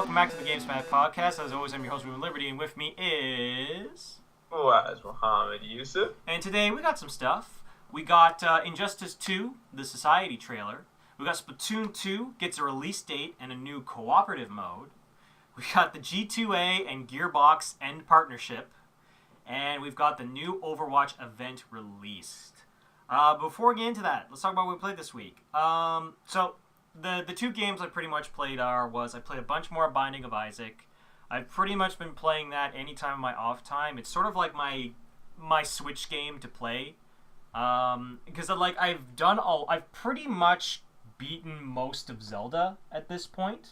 welcome back to the Games Math Podcast. As always, I'm your host, Ruben Liberty, and with me is... Fawwaz Muhammad Yusuf. And today we got some stuff. We got Injustice 2, the Society trailer. We got Splatoon 2 gets a release date and a new cooperative mode. We got the G2A and Gearbox end partnership. And we've got the new Overwatch event released. Before we get into that, let's talk about what we played this week. So the two games I pretty much played I played a bunch more Binding of Isaac. I've pretty much been playing that anytime in my off time. It's sort of like my Switch game to play. Because I've pretty much beaten most of Zelda at this point.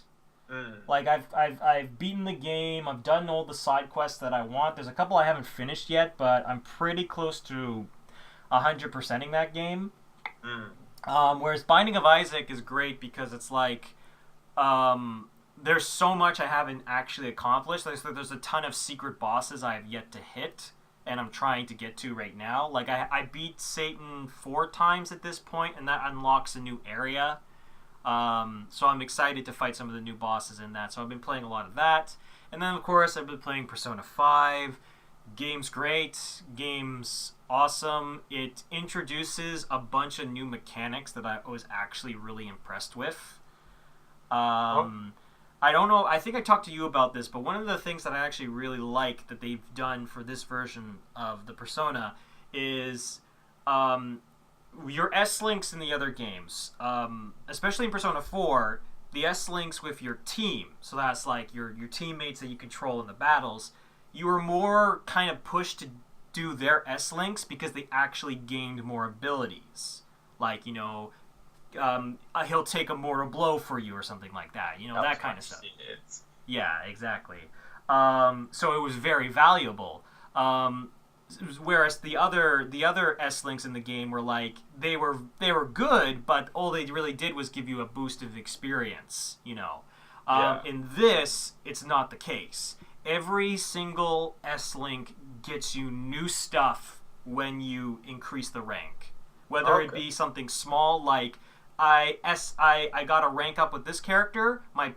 Like I've beaten the game. I've done all the side quests that I want. There's a couple I haven't finished yet, but I'm pretty close to 100%ing that game. Whereas Binding of Isaac is great because it's like there's so much I haven't actually accomplished. There's a ton of secret bosses I have yet to hit, and I'm trying to get to right now. Like I beat Satan 4 times at this point, and that unlocks a new area. So I'm excited to fight some of the new bosses in that. So I've been playing a lot of that. And then, of course, I've been playing Persona 5. Game's great. Game's awesome. It introduces a bunch of new mechanics that I was actually really impressed with. I don't know. I think I talked to you about this, but one of the things that I actually really like that they've done for this version of the Persona is... your S-links in the other games, especially in Persona 4, the S-links with your team, so that's like your teammates that you control in the battles, you were more kind of pushed to do their S-links because they actually gained more abilities. Like, he'll take a mortal blow for you or something like that, that kind of stuff. Yeah, exactly. So it was very valuable. Whereas the other S-links in the game were like they were good, but all they really did was give you a boost of experience. In this, it's not the case. Every single S-link gets you new stuff when you increase the rank, whether it be something small like I got a rank up with this character. My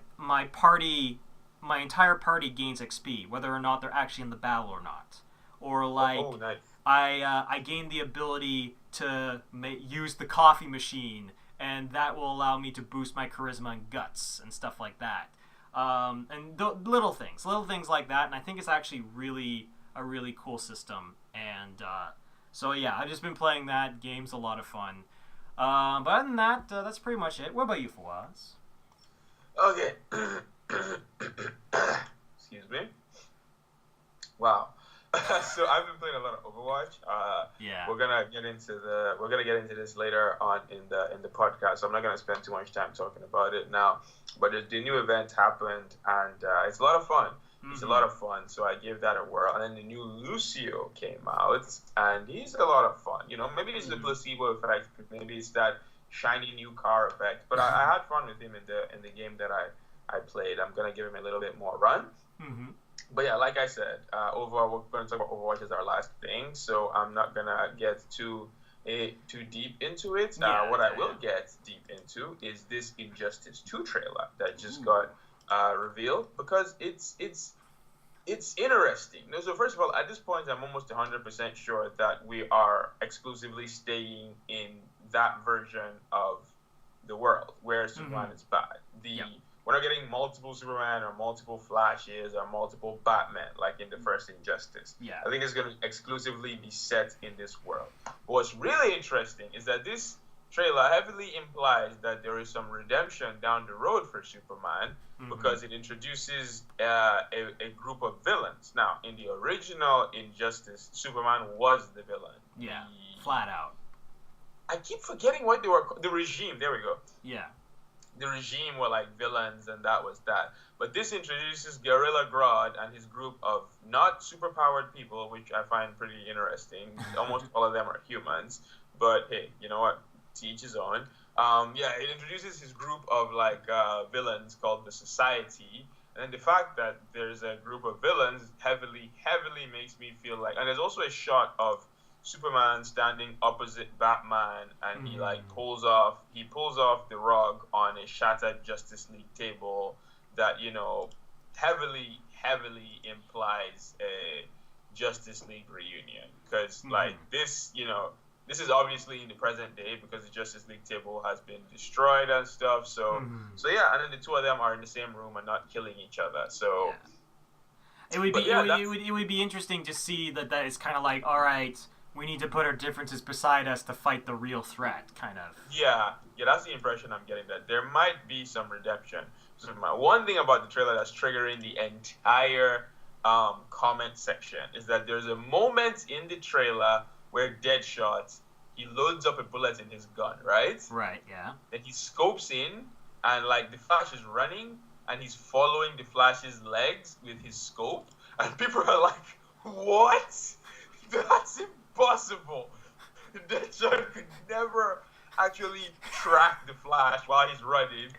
entire party gains XP, whether or not they're actually in the battle or not. Or like, nice. I gained the ability to use the coffee machine, and that will allow me to boost my charisma and guts and stuff like that. And little things like that. And I think it's actually a really cool system. And so yeah, I've just been playing that. Game's a lot of fun. But other than that, that's pretty much it. What about you, Fawwaz? Okay. Excuse me. Wow. So I've been playing a lot of Overwatch. We're gonna get into this later on in the podcast. So I'm not gonna spend too much time talking about it now. But the new event happened, and it's a lot of fun. It's a lot of fun. So I gave that a whirl. And then the new Lucio came out, and he's a lot of fun. Maybe it's the placebo effect. Maybe it's that shiny new car effect. But I had fun with him in the game that I played. I'm gonna give him a little bit more run. But yeah, like I said, overall, we're going to talk about Overwatch as our last thing, so I'm not going to get too deep into it. What I will get deep into is this Injustice 2 trailer that just got revealed, because it's interesting. So first of all, at this point, I'm almost 100% sure that we are exclusively staying in that version of the world where Superman is bad. We're not getting multiple Superman or multiple Flashes or multiple Batman like in the first Injustice. I think it's going to exclusively be set in this world. But what's really interesting is that this trailer heavily implies that there is some redemption down the road for Superman, because it introduces a group of villains. Now, in the original Injustice, Superman was the villain. Yeah, flat out. I keep forgetting what they were called. The Regime, there we go. Yeah. The Regime were like villains, and that was that. But this introduces Gorilla Grodd and his group of not superpowered people, which I find pretty interesting. Almost all of them are humans, but hey, you know what? To each his own. It introduces his group of villains called the Society, and then the fact that there's a group of villains heavily makes me feel like. And there's also a shot of Superman standing opposite Batman, and he pulls off the rug on a shattered Justice League table that heavily implies a Justice League reunion, because like this, this is obviously in the present day because the Justice League table has been destroyed and stuff. So yeah, and then the two of them are in the same room and not killing each other. So it would be interesting to see that it's kind of like, all right, we need to put our differences beside us to fight the real threat, kind of. Yeah, that's the impression I'm getting, that there might be some redemption. So one thing about the trailer that's triggering the entire comment section is that there's a moment in the trailer where Deadshot, he loads up a bullet in his gun, right? Right, yeah. Then he scopes in, and like the Flash is running, and he's following the Flash's legs with his scope, and people are like, what? That's impossible. Deadshot could never actually track the Flash while he's running.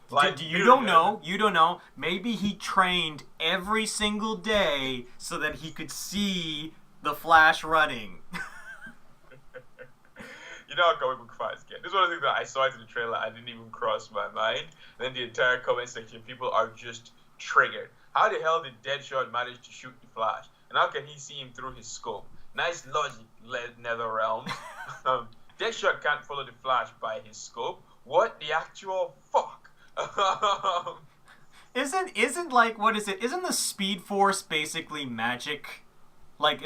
Like, you don't know. Maybe he trained every single day so that he could see the Flash running. You know how comic book fans get. This is one of the things that I saw in the trailer, I didn't even cross my mind. And then the entire comment section, people are just triggered. How the hell did Deadshot manage to shoot the Flash? And how can he see him through his scope? Nice logic, NetherRealm. Deadshot can't follow the Flash by his scope. What the actual fuck? Isn't like, what is it? Isn't the Speed Force basically magic? Like,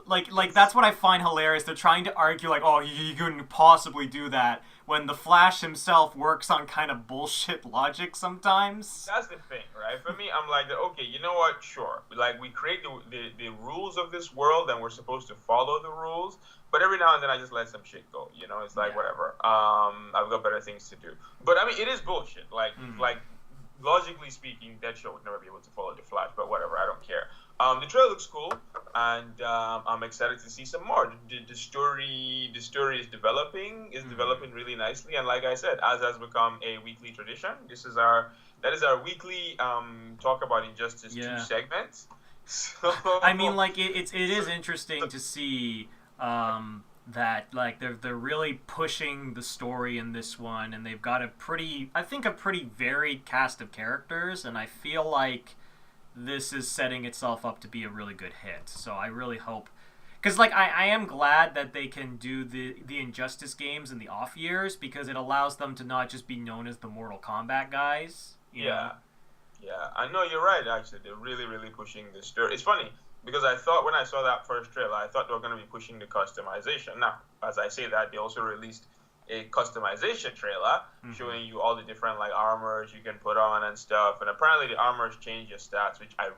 like that's what I find hilarious. They're trying to argue like, oh, he couldn't possibly do that, when the Flash himself works on kind of bullshit logic sometimes. That's the thing, right? For me, I'm like, okay, you know what? Sure. Like, we create the rules of this world, and we're supposed to follow the rules. But every now and then, I just let some shit go. You know, it's like, whatever. I've got better things to do. But I mean, it is bullshit. Like, logically speaking, Deadshot would never be able to follow the Flash. But whatever, I don't care. The trailer looks cool, and I'm excited to see some more. The story is developing really nicely, and like I said, as has become a weekly tradition, that is our weekly talk about Injustice 2 segment. So, I mean, like it is interesting to see that like they're really pushing the story in this one, and they've got a pretty varied cast of characters, and I feel like this is setting itself up to be a really good hit. So I really hope, because like I am glad that they can do the Injustice games in the off years, because it allows them to not just be known as the Mortal Kombat guys. You know? Yeah, I know, you're right. Actually, they're really pushing this story. It's funny because I thought when I saw that first trailer, I thought they were going to be pushing the customization. Now, as I say that, they also released a customization trailer showing you all the different like armors you can put on and stuff, and apparently the armors change your stats, which I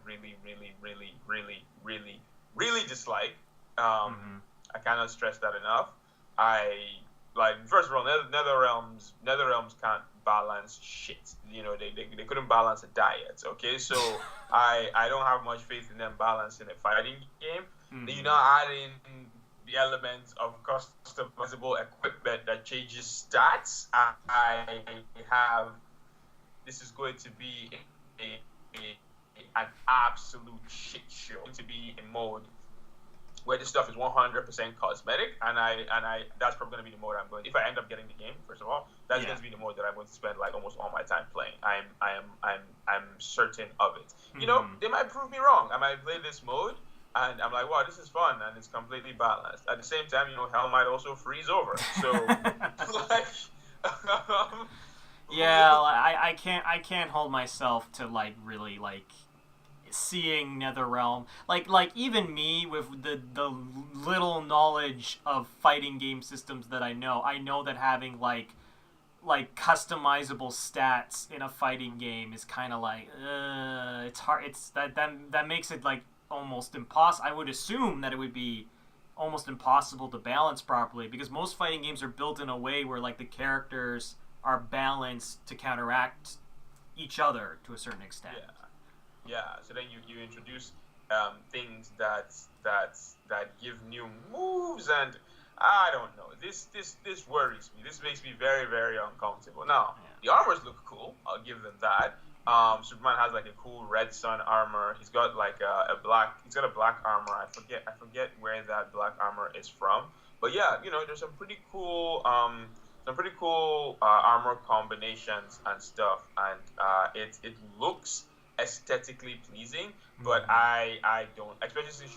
really dislike. I cannot stress that enough. I like, first of all, NetherRealms can't balance shit. You know, they couldn't balance a diet. Okay, so I don't have much faith in them balancing a fighting game. You know, adding the elements of customizable equipment that changes stats. This is going to be an absolute shit show. To be in mode where this stuff is 100% cosmetic, and I that's probably going to be the mode I'm going. If I end up getting the game, first of all, that's going to be the mode that I'm going to spend like almost all my time playing. I'm certain of it. You know, they might prove me wrong. I might play this mode, and I'm like, wow, this is fun, and it's completely balanced. At the same time, you know, hell might also freeze over. So, like, I can't hold myself to like really like seeing NetherRealm. Like even me with the little knowledge of fighting game systems that I know that having like customizable stats in a fighting game is kind of like it's hard. It's that makes it like almost impossible. I would assume that it would be almost impossible to balance properly, because most fighting games are built in a way where like the characters are balanced to counteract each other to a certain extent. Yeah. So then you introduce things that give new moves, and I don't know. This worries me. This makes me very, very uncomfortable. Now, the armors look cool. I'll give them that. Superman has like a cool red sun armor. He's got like a black armor. I forget where that black armor is from. But yeah, you know, there's some pretty cool armor combinations and stuff, and it looks aesthetically pleasing, but I don't, especially since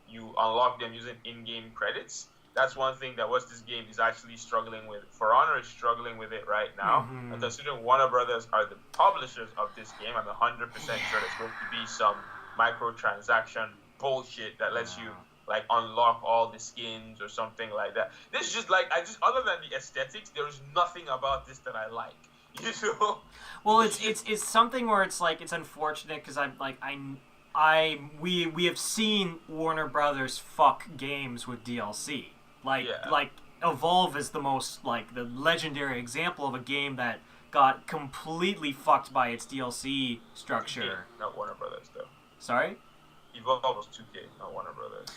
you unlock them using in-game credits. That's one thing that this game is actually struggling with. For Honor is struggling with it right now. And considering Warner Brothers are the publishers of this game, I'm 100% sure there's going to be some microtransaction bullshit that lets you like unlock all the skins or something like that. This is just like other than the aesthetics, there's nothing about this that I like. You know? Well, it's something where it's like it's unfortunate because we have seen Warner Brothers fuck games with DLC. Like Evolve is the most like the legendary example of a game that got completely fucked by its DLC structure. Yeah, not Warner Brothers though. Sorry? Evolve was 2K, not Warner Brothers.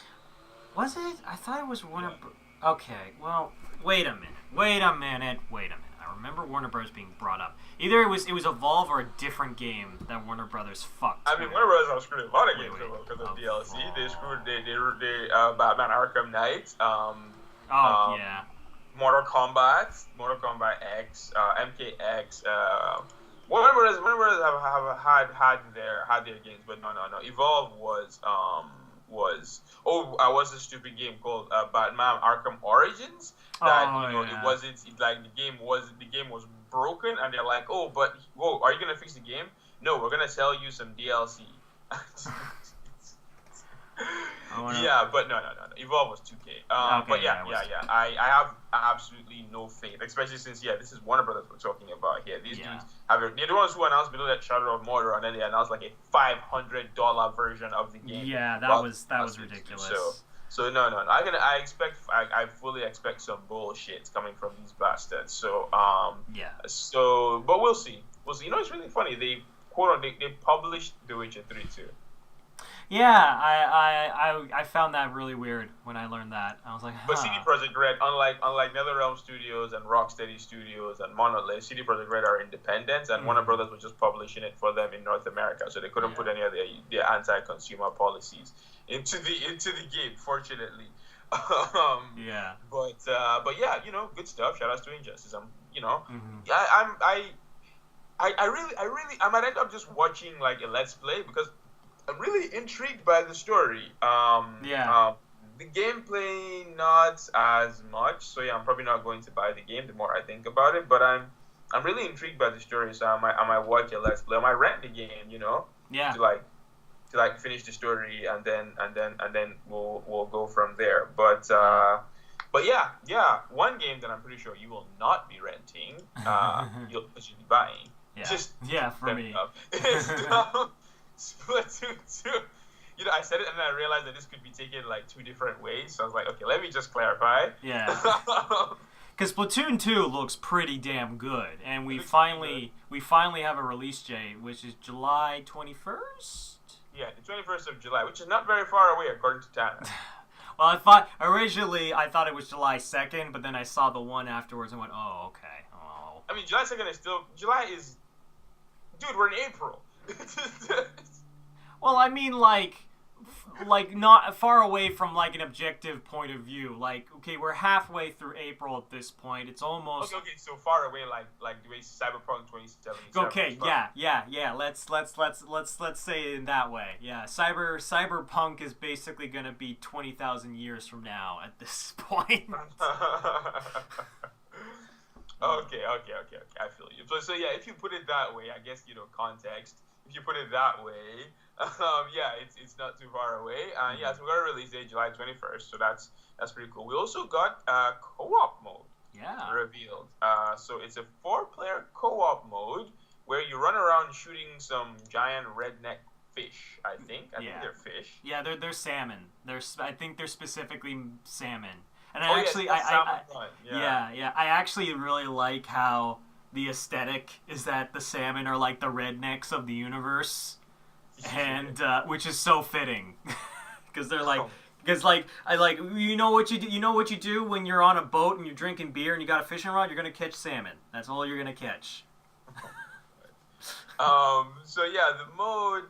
Was it? I thought it was Warner. Okay, well, wait a minute. I remember Warner Bros. Being brought up. Either it was Evolve or a different game that Warner Brothers fucked. I mean, Warner Bros. Have screwed a lot of games because of DLC. They screwed they Batman Arkham Knight. Yeah. Mortal Kombat X, MKX. Warner Bros. have had their games, but no. Evolve was was a stupid game called Batman Arkham Origins. That it wasn't like the game was broken, and they're like, are you gonna fix the game? No, we're gonna sell you some DLC. But no. Evolve was 2K. But I have absolutely no faith, especially since this is Warner Brothers we're talking about here. These dudes they're the ones who announced Middle Earth Shadow of Mordor, and then they announced like a $500 version of the game. Yeah, that was ridiculous. So no. I fully expect some bullshit coming from these bastards. So but we'll see. You know, it's really funny. They published The Witcher 3 too. Yeah, I found that really weird when I learned that. I was like, But CD Projekt Red, unlike NetherRealm Studios and Rocksteady Studios and Monolith, CD Projekt Red are independent, and Warner Brothers was just publishing it for them in North America, so they couldn't put any of their anti-consumer policies into the game, fortunately. But yeah, you know, good stuff. Shout outs to Injustice. I might end up just watching like a Let's Play because I'm really intrigued by the story. The gameplay not as much, so I'm probably not going to buy the game the more I think about it. But I'm really intrigued by the story, so I might watch a Let's Play. I might rent the game, you know, to finish the story, and then we'll go from there. But yeah, one game that I'm pretty sure you will not be renting, you'll be buying. For me. Splatoon 2. You know, I said it and then I realized that this could be taken like two different ways. So I was like, okay, let me just clarify. Yeah. Because Splatoon 2 looks pretty damn good, and we finally have a release date, which is July 21st. Yeah, the 21st of July, which is not very far away according to Tana. Well, originally I thought it was July 2nd, but then I saw the one afterwards and went, oh, okay. Oh. I mean, July 2nd is still dude, we're in April. Well, I mean, like not far away from like an objective point of view. Like, okay, we're halfway through April at this point. It's almost okay. So far away, like the way Cyberpunk 2077. Okay, yeah. Let's say it in that way. Yeah, Cyberpunk is basically gonna be 20,000 years from now at this point. Okay. I feel you. So yeah, if you put it that way, I guess context. If you put it that way, it's not too far away. So we got a release date July 21st, so that's pretty cool. We also got co-op mode revealed. So it's a 4-player co-op mode where you run around shooting some giant redneck fish. I think they're fish. Yeah, they're salmon. I think they're specifically salmon. And I actually really like how the aesthetic is that the salmon are like the rednecks of the universe, and which is so fitting, because they're like, you know what you do when you're on a boat and you're drinking beer and you got a fishing rod, you're gonna catch salmon. That's all you're gonna catch. So yeah, the mode,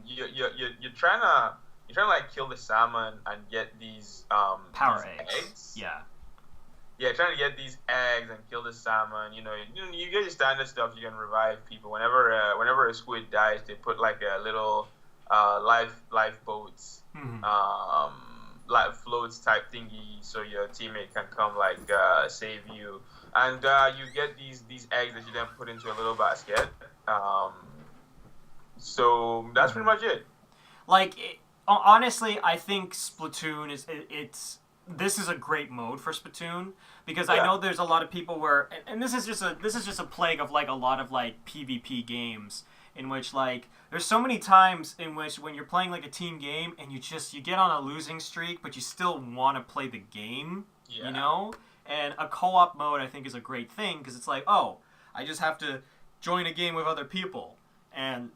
you're trying to like kill the salmon and get these power eggs. Yeah. trying to get these eggs and kill the salmon. You get your standard stuff. You can revive people. Whenever a squid dies, they put like a little lifeboats, like floats type thingy, so your teammate can come like save you. And you get these eggs that you then put into a little basket. So that's pretty much it. Honestly, I think Splatoon this is a great mode for Splatoon, because I know there's a lot of people and this is just a plague of like a lot of like PvP games in which like there's so many times in which when you're playing like a team game and you get on a losing streak but you still want to play the game, and a co-op mode I think is a great thing, because it's like, oh, I just have to join a game with other people and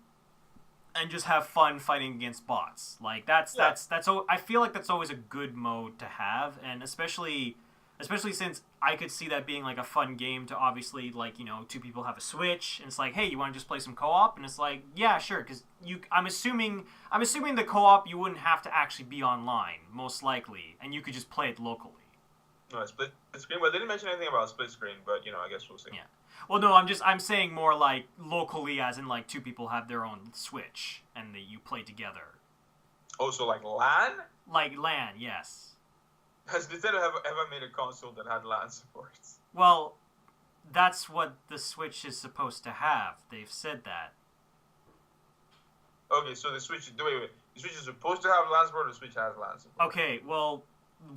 just have fun fighting against bots. Like that's I feel like that's always a good mode to have, and especially since I could see that being like a fun game to obviously like, two people have a Switch and it's like, hey, you want to just play some co-op? And it's like, yeah, sure, because I'm assuming the co-op you wouldn't have to actually be online most likely, and you could just play it locally. No, split screen. Well, they didn't mention anything about split screen, but I guess we'll see. Yeah. Well, no, I'm saying more like locally, as in like two people have their own Switch and you play together. Oh, so like LAN? Like LAN, yes. Has Nintendo ever made a console that had LAN support? Well, that's what the Switch is supposed to have. They've said that. Okay, so the Switch. Wait. The Switch is supposed to have LAN support, or the Switch has LAN support? Okay, well,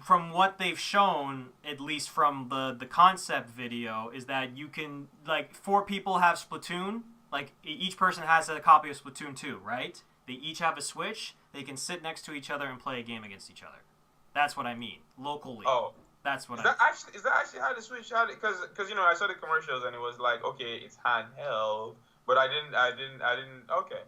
from what they've shown, at least from the concept video, is that you can, like, 4 people have Splatoon. Like, each person has a copy of Splatoon 2, right? They each have a Switch. They can sit next to each other and play a game against each other. That's what I mean. Locally. Oh. That's what is that actually how the Switch had it? Because I saw the commercials and it was like, okay, it's handheld, but I didn't. Okay.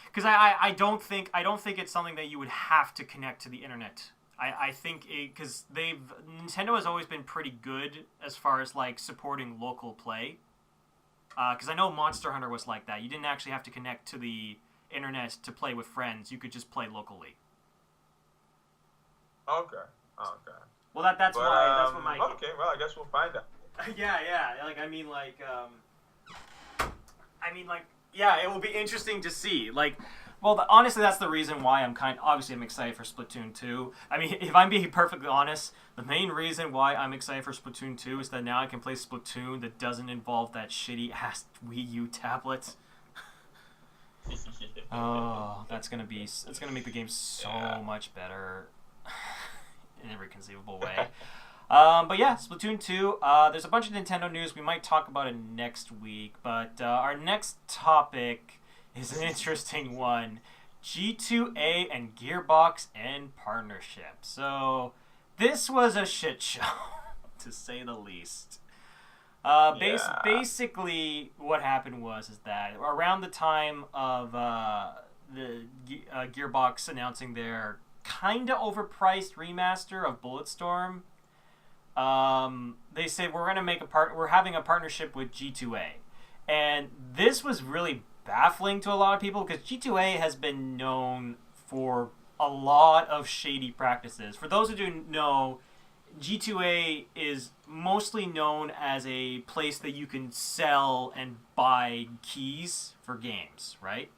Because I don't think it's something that you would have to connect to the internet. I think because Nintendo has always been pretty good as far as like supporting local play. Because I know Monster Hunter was like that. You didn't actually have to connect to the internet to play with friends. You could just play locally. Okay. Well, that's what my. Okay, well, I guess we'll find out. Yeah. Yeah, it will be interesting to see. Like, well, honestly, that's the reason why I'm excited for Splatoon 2. I mean, if I'm being perfectly honest, the main reason why I'm excited for Splatoon 2 is that now I can play Splatoon that doesn't involve that shitty-ass Wii U tablet. Oh, it's gonna make the game so much better in every conceivable way. But yeah, Splatoon 2. There's a bunch of Nintendo news. We might talk about it next week. But our next topic is an interesting one. G2A and Gearbox and partnership. So this was a shit show, to say the least. Basically, what happened was that around the time of the Gearbox announcing their kinda overpriced remaster of Bulletstorm, they said we're having a partnership with G2A, and this was really baffling to a lot of people because G2A has been known for a lot of shady practices. For those who don't know, G2A is mostly known as a place that you can sell and buy keys for games, right?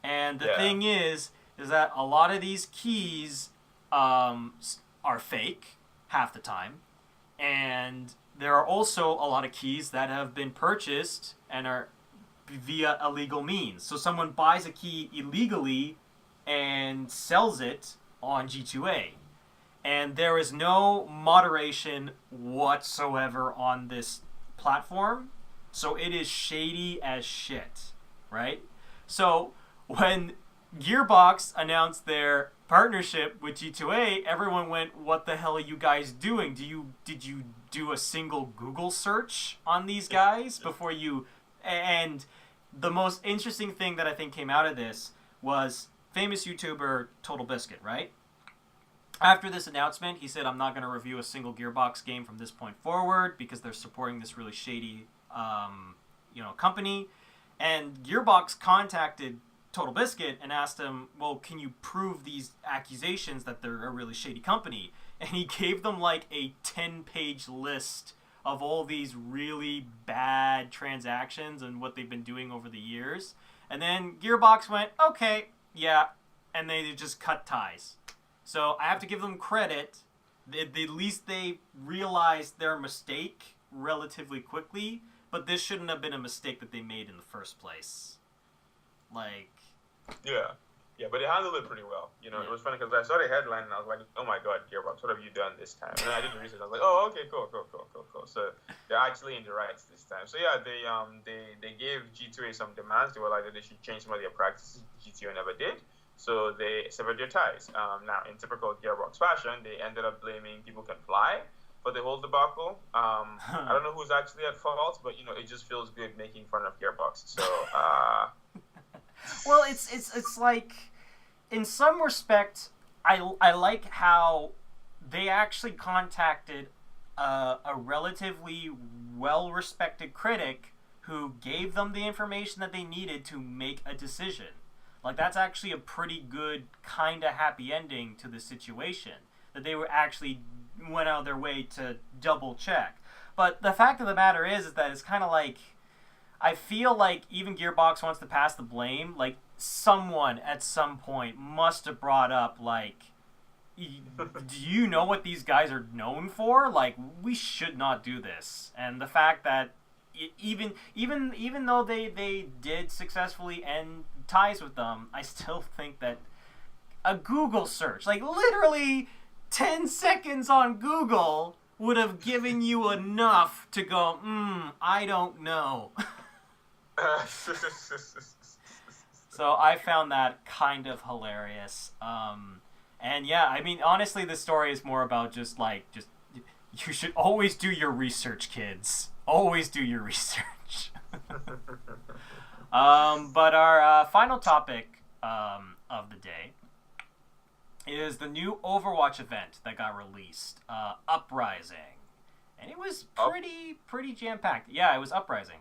And the thing is that a lot of these keys are fake half the time, and there are also a lot of keys that have been purchased and are via illegal means. So someone buys a key illegally and sells it on G2A. And there is no moderation whatsoever on this platform. So it is shady as shit, right? So when Gearbox announced their partnership with G2A, everyone went, what the hell are you guys doing? Did you do a single Google search on these guys before you... And the most interesting thing that I think came out of this was famous YouTuber Total Biscuit, right? After this announcement, he said, I'm not going to review a single Gearbox game from this point forward because they're supporting this really shady company. And Gearbox contacted Total Biscuit and asked him, well, can you prove these accusations that they're a really shady company? And he gave them like a 10-page list of all these really bad transactions and what they've been doing over the years. And then Gearbox went, okay, yeah, and they just cut ties. So I have to give them credit. At least they realized their mistake relatively quickly, but this shouldn't have been a mistake that they made in the first place. Like... Yeah, but they handled it pretty well. You know, It was funny because I saw the headline and I was like, oh my god, Gearbox, what have you done this time? And then I did the research. I was like, oh, okay, cool. So they're actually in the rights this time. So yeah, they gave G2A some demands. They were like that they should change some of their practices. G2A never did. So they severed their ties. Now, in typical Gearbox fashion, they ended up blaming People Can Fly for the whole debacle. I don't know who's actually at fault, but you know, it just feels good making fun of Gearbox. So well, it's like, in some respect, I like how they actually contacted a relatively well-respected critic who gave them the information that they needed to make a decision. Like, that's actually a pretty good, kind of happy ending to the situation. That they were actually went out of their way to double-check. But the fact of the matter is that it's kind of like... I feel like even Gearbox wants to pass the blame. Like, someone at some point must have brought up, like, do you know what these guys are known for? Like, we should not do this. And the fact that even though they did successfully end ties with them, I still think that a Google search, like literally 10 seconds on Google, would have given you enough to go, I don't know. So I found that kind of hilarious. And yeah, I mean, honestly, this story is more about just you should always do your research, kids. Always do your research. But our final topic of the day is the new Overwatch event that got released, Uprising. And it was pretty jam-packed. Yeah, it was Uprising.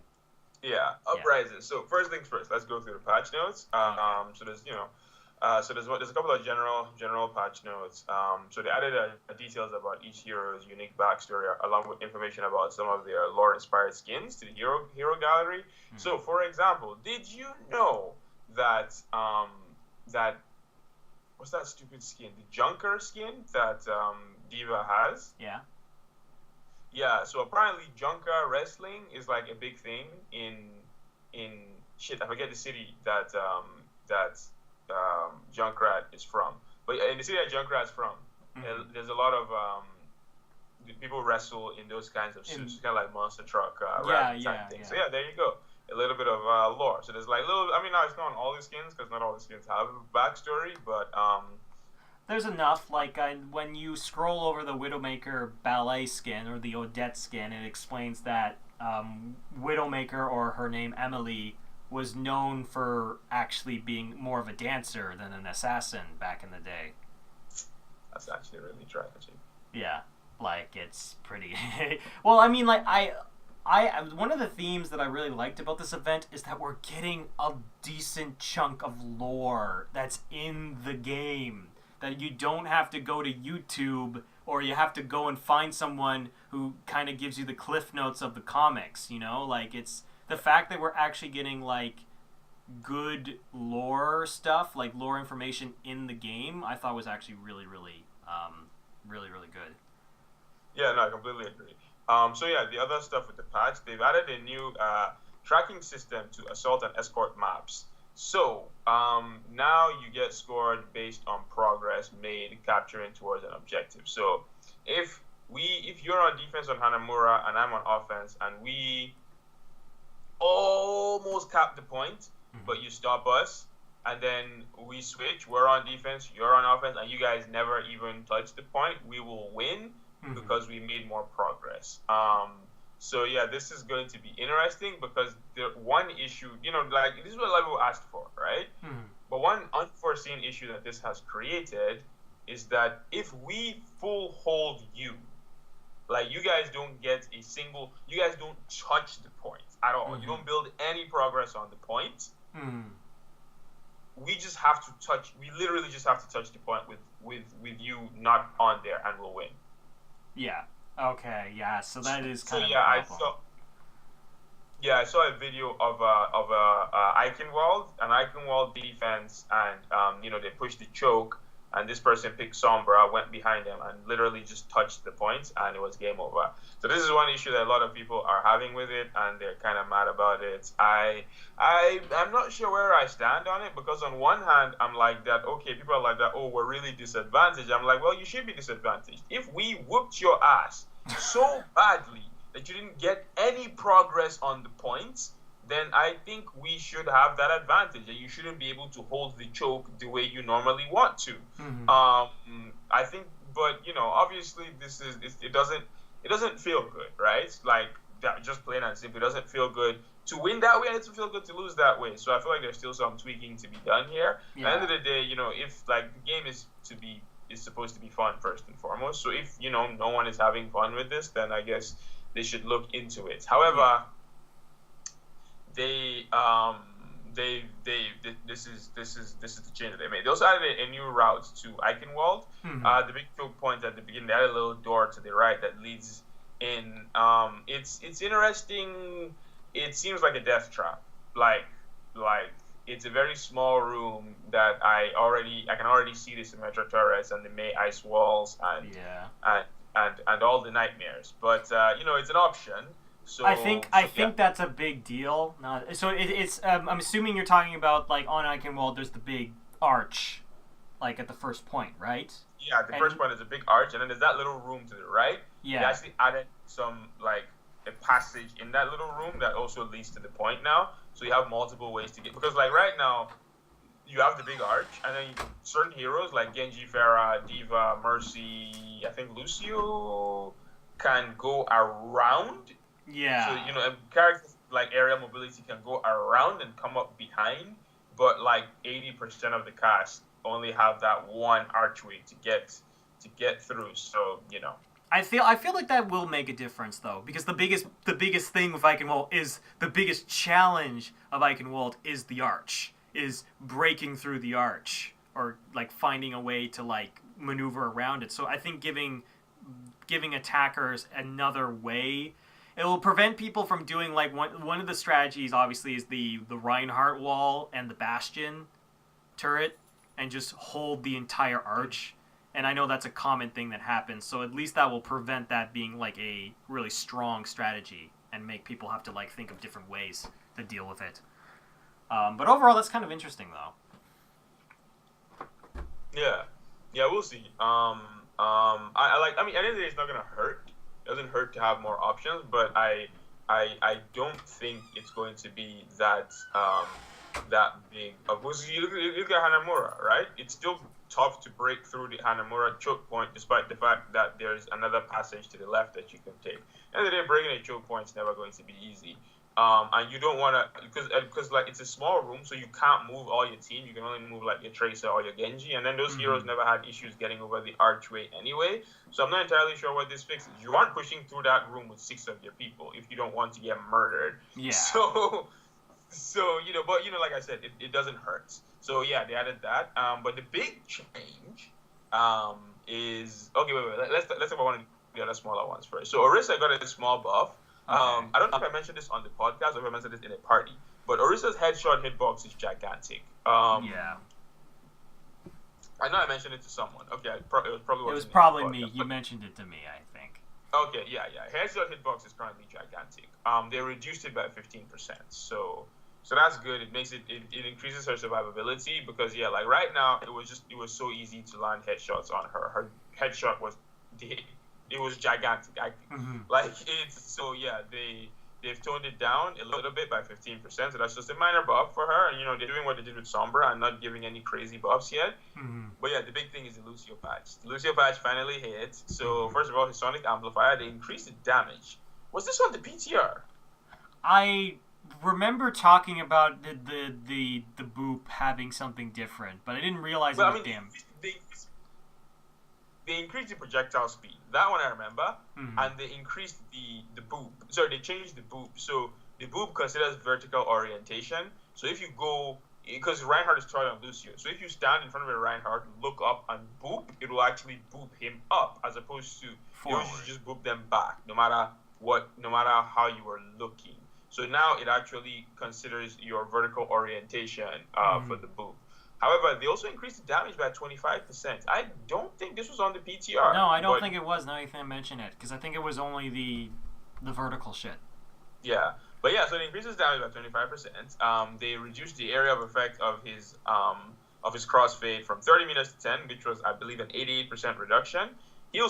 Yeah, Uprising. So first things first, let's go through the patch notes. So there's there's a couple of general patch notes. So they added details about each hero's unique backstory, along with information about some of their lore-inspired skins to the hero gallery. Mm-hmm. So for example, did you know that that what's that stupid skin? The Junker skin that Diva has? Yeah. Yeah, so apparently Junker wrestling is like a big thing in shit. I forget the city that Junkrat is from, but in the city that Junkrat is from, there's a lot of people wrestle in those kinds of suits, kind of like monster truck type thing. So yeah, there you go, a little bit of lore. So there's like little. I mean, now it's not on all the skins because not all the skins have a backstory, but there's enough, like, when you scroll over the Widowmaker ballet skin, or the Odette skin, it explains that Widowmaker, or her name Emily, was known for actually being more of a dancer than an assassin back in the day. That's actually really tragic. Yeah, like, it's pretty... Well, I mean, like, I one of the themes that I really liked about this event is that we're getting a decent chunk of lore that's in the game. That you don't have to go to YouTube, or you have to go and find someone who kind of gives you the cliff notes of the comics, you know? Like, it's the fact that we're actually getting, like, good lore stuff, like lore information in the game, I thought was actually really, really good. Yeah, no, I completely agree. So yeah, the other stuff with the patch, they've added a new tracking system to assault and escort maps. So, now you get scored based on progress made capturing towards an objective. So, if you're on defense on Hanamura and I'm on offense and we almost cap the point, but you stop us, and then we switch, we're on defense, you're on offense, and you guys never even touch the point, we will win because we made more progress. So yeah, this is going to be interesting because the one issue, like, this is what a lot of people asked for, right? But one unforeseen issue that this has created is that if we full hold you, like, you guys don't touch the point at all. You don't build any progress on the point. we just have to touch. We literally just have to touch the point with you not on there, and we'll win. Yeah. Okay. Yeah. So that is kind of yeah, a problem. I saw a video of a Eichenwald defense, and they pushed the choke, and this person picked Sombra, went behind them, and literally just touched the points, and it was game over. So this is one issue that a lot of people are having with it, and they're kind of mad about it. I'm not sure where I stand on it, because on one hand, I'm like that, okay, people are like that, oh, we're really disadvantaged. I'm like, well, you should be disadvantaged. If we whooped your ass so badly that you didn't get any progress on the points, then I think we should have that advantage, and you shouldn't be able to hold the choke the way you normally want to. Mm-hmm. I think, but obviously it doesn't feel good, right? Like that, just plain and simple, it doesn't feel good to win that way, and it doesn't feel good to lose that way. So I feel like there's still some tweaking to be done here. Yeah. At the end of the day, if like the game is supposed to be fun first and foremost. So if no one is having fun with this, then I guess they should look into it. However, this is the change that they made. They also added a new route to Eichenwald. Mm-hmm. The big choke point at the beginning, they added a little door to the right that leads in. It's interesting. It seems like a death trap. Like it's a very small room that I can already see the Symmetra turrets and the May ice walls and all the nightmares. But it's an option. So I think that's a big deal. So it's I'm assuming you're talking about like on Eichenwald there's the big arch, like at the first point, right? Yeah, the first point is a big arch, and then there's that little room to the right. Yeah. They actually added some like a passage in that little room that also leads to the point now. So you have multiple ways to get, because like right now you have the big arch, and then certain heroes like Genji, Pharah, Diva, Mercy, I think Lucio can go around. Yeah. So, characters like aerial mobility can go around and come up behind, but like 80% of the cast only have that one archway to get through. So, I feel like that will make a difference though, because the biggest thing with Eichenwald is the biggest challenge of Eichenwald is the arch, is breaking through the arch or like finding a way to like maneuver around it. So I think giving attackers another way, it will prevent people from doing like one of the strategies obviously is the Reinhardt wall and the Bastion turret and just hold the entire arch. And I know that's a common thing that happens, so at least that will prevent that being like a really strong strategy and make people have to like think of different ways to deal with it. But overall, that's kind of interesting though. Yeah, we'll see. I at the end of the day, it's not gonna hurt. It doesn't hurt to have more options, but I don't think it's going to be that big. Because you look at Hanamura, right? It's still tough to break through the Hanamura choke point, despite the fact that there's another passage to the left that you can take. At the end of the day, breaking a choke point is never going to be easy. And you don't want to, because like it's a small room, so you can't move all your team. You can only move like your Tracer or your Genji, and then those heroes never had issues getting over the archway anyway. So I'm not entirely sure what this fixes. You aren't pushing through that room with 6 of your people if you don't want to get murdered. Yeah. So but like I said, it doesn't hurt. So yeah, they added that. But the big change is okay. Wait. Let's talk about one of the other smaller ones first. So Orisa got a small buff. Okay. I don't know if I mentioned this on the podcast or if I mentioned this in a party, but Orisa's headshot hitbox is gigantic. Yeah. I know I mentioned it to someone. Okay, it was probably me. You mentioned it to me, I think. Okay, yeah. Headshot hitbox is currently gigantic. They reduced it by 15%. So that's good. It makes it increases her survivability because like right now it was so easy to land headshots on her. Her headshot was it was gigantic. They've toned it down a little bit by 15%. So that's just a minor buff for her. And they're doing what they did with Sombra and not giving any crazy buffs yet. Mm-hmm. But yeah, the big thing is the Lucio patch. The Lucio patch finally hit. So first of all, his Sonic Amplifier, they increased the damage. Was this on the PTR? I remember talking about the boop having something different, but I didn't realize it was damage. They increased the projectile speed. That one I remember. Mm-hmm. And they increased the boop. Sorry, they changed the boop. So the boop considers vertical orientation. So if you go because Reinhardt is taller than Lucio. So if you stand in front of a Reinhardt, look up and boop, it will actually boop him up, as opposed to you should just boop them back, no matter how you are looking. So now it actually considers your vertical orientation for the boop. However, they also increased the damage by 25%. I don't think this was on the PTR. No, I don't think it was. Now you can mention it, because I think it was only the vertical shit. Yeah, but yeah, so it increases damage by 25%. They reduced the area of effect of his crossfade from 30 meters to 10, which was, I believe, an 88% reduction. Heal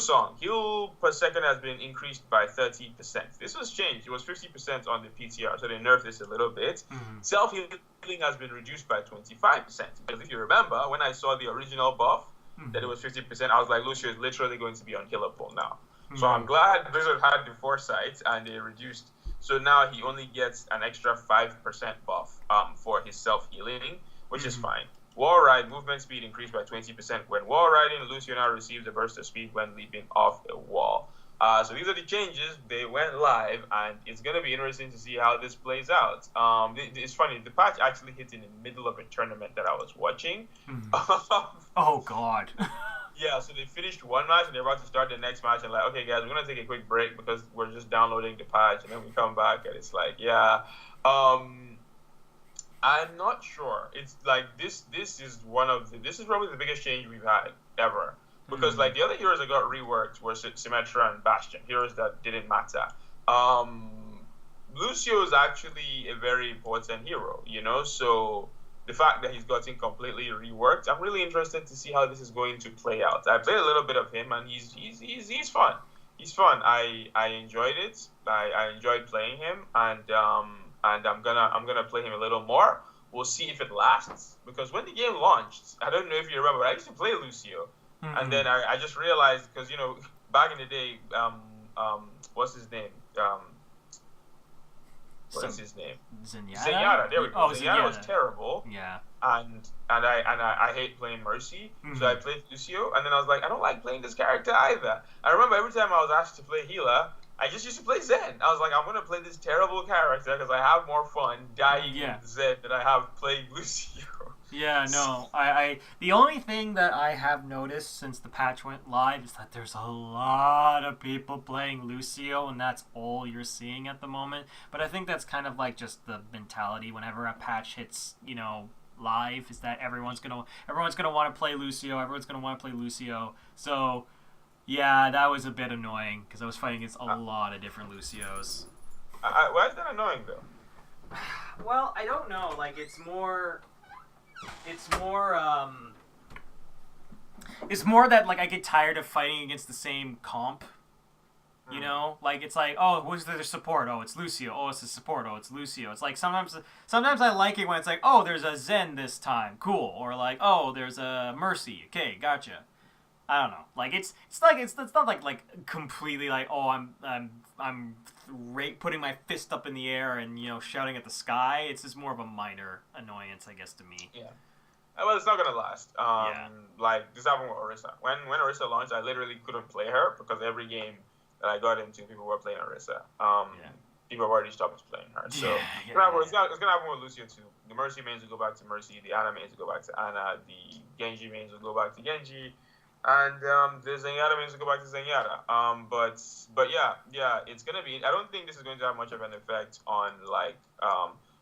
per second has been increased by 30%. This was changed. It was 50% on the PTR, so they nerfed this a little bit. Self-healing has been reduced by 25%. Because if you remember, when I saw the original buff, that it was 50%, I was like, Lucio is literally going to be unkillable now. So I'm glad Blizzard had the foresight, and they reduced. So now he only gets an extra 5% buff for his self-healing, which is fine. Wall ride movement speed increased by 20% when wall riding. Lucio now receives a burst of speed when leaping off a wall. So these are the changes. They went live, and it's going to be interesting to see how this plays out. It's funny. The patch actually hit in the middle of a tournament that I was watching. Oh, God. Yeah, so they finished one match, and they're about to start the next match, and like, okay, guys, we're going to take a quick break because we're just downloading the patch, and then we come back, and it's like, yeah. I'm not sure. It's like this is probably the biggest change we've had ever. Because like the other heroes that got reworked were Symmetra and Bastion, heroes that didn't matter. Lucio is actually a very important hero, so the fact that he's gotten completely reworked, I'm really interested to see how this is going to play out. I played a little bit of him, and he's fun. He's fun. I enjoyed it. I enjoyed playing him, and I'm gonna play him a little more. We'll see if it lasts, because when the game launched, I don't know if you remember, but I used to play Lucio, and then I just realized, because back in the day, what's his name? Zenyatta. There we go. Zenyatta was terrible. Yeah. And I hate playing Mercy, so I played Lucio, and then I was like, I don't like playing this character either. I remember every time I was asked to play healer, I just used to play Zen. I was like, I'm going to play this terrible character because I have more fun dying with Zen than I have playing Lucio. Yeah, no. The only thing that I have noticed since the patch went live is that there's a lot of people playing Lucio, and that's all you're seeing at the moment. But I think that's kind of like just the mentality whenever a patch hits, live, is that everyone's gonna want to play Lucio. Everyone's gonna want to play Lucio. So yeah, that was a bit annoying because I was fighting against a lot of different Lucios. Why is that annoying though? Well, I don't know. Like it's more that like I get tired of fighting against the same comp. Like it's like, oh, who's the support? Oh, it's Lucio. Oh, it's the support. Oh, it's Lucio. It's like sometimes I like it when it's like, oh, there's a Zen this time, cool, or like, oh, there's a Mercy. Okay, gotcha. I don't know. Like it's not like completely like, oh, I'm putting my fist up in the air and shouting at the sky. It's just more of a minor annoyance, I guess, to me. Yeah. Well, it's not gonna last. Like this happened with Orisa. When Orisa launched, I literally couldn't play her because every game that I got into, people were playing Orisa. People have already stopped playing her. So it's gonna happen with Lucio too. The Mercy mains will go back to Mercy. The Ana mains will go back to Ana. The Genji mains will go back to Genji. And the Zenyatta means to go back to Zenyatta. But yeah, it's gonna be. I don't think this is going to have much of an effect on like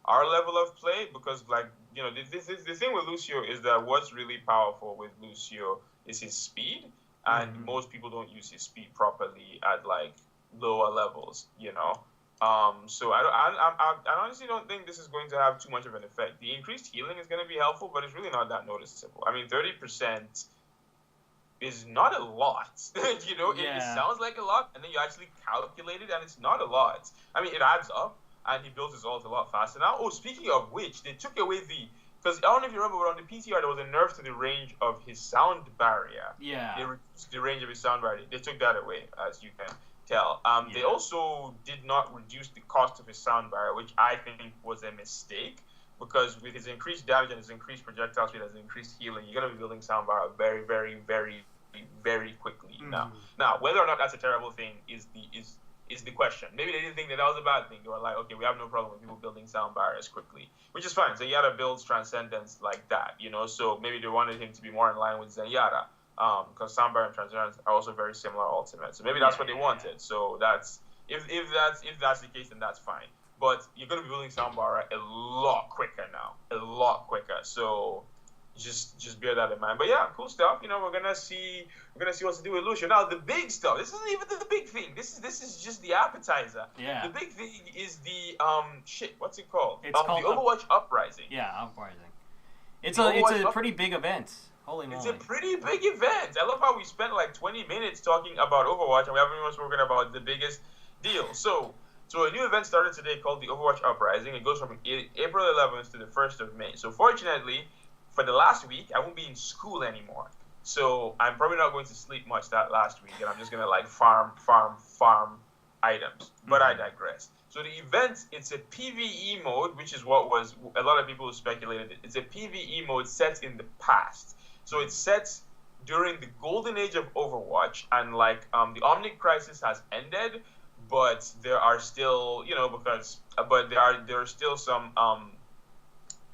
our level of play, because like the thing with Lucio is that what's really powerful with Lucio is his speed, and most people don't use his speed properly at like lower levels. So I honestly don't think this is going to have too much of an effect. The increased healing is going to be helpful, but it's really not that noticeable. I mean, 30%. Is not a lot, It sounds like a lot, and then you actually calculate it, and it's not a lot. I mean, it adds up, and he builds his ult a lot faster now. Oh, speaking of which, they took away because I don't know if you remember, but on the PTR there was a nerf to the range of his sound barrier. Yeah. They reduced the range of his sound barrier. They took that away, as you can tell. They also did not reduce the cost of his sound barrier, which I think was a mistake. Because with his increased damage and his increased projectile speed and his increased healing, you're going to be building soundbar very, very, very, very quickly now. Now, whether or not that's a terrible thing is is the question. Maybe they didn't think that was a bad thing. They were like, okay, we have no problem with people building sound barriers quickly, which is fine. Zenyatta builds Transcendence like that, so maybe they wanted him to be more in line with Zenyatta, because sound barrier and Transcendence are also very similar ultimates. So maybe that's what they wanted. So that's if that's the case, then that's fine. But you're going to be building sound barrier a lot quicker now, a lot quicker. So just bear that in mind. But yeah, cool stuff. We're gonna see what to do with Lucio. Now the big stuff. This isn't even the big thing. This is just the appetizer. Yeah. The big thing is the what's it called? It's called the Overwatch Uprising. Yeah, Uprising. It's a pretty big event. Holy moly. It's a pretty big event. I love how we spent like 20 minutes talking about Overwatch and we haven't even spoken about the biggest deal. So a new event started today called the Overwatch Uprising. It goes from April 11th to the 1st of May. So fortunately, for the last week, I won't be in school anymore. So I'm probably not going to sleep much that last week, and I'm just going to farm items. But I digress. So the event, it's a PvE mode, which is what was a lot of people speculated. It's a PvE mode set in the past. So it's set during the golden age of Overwatch, and the Omnic crisis has ended, but there are still, but there are still some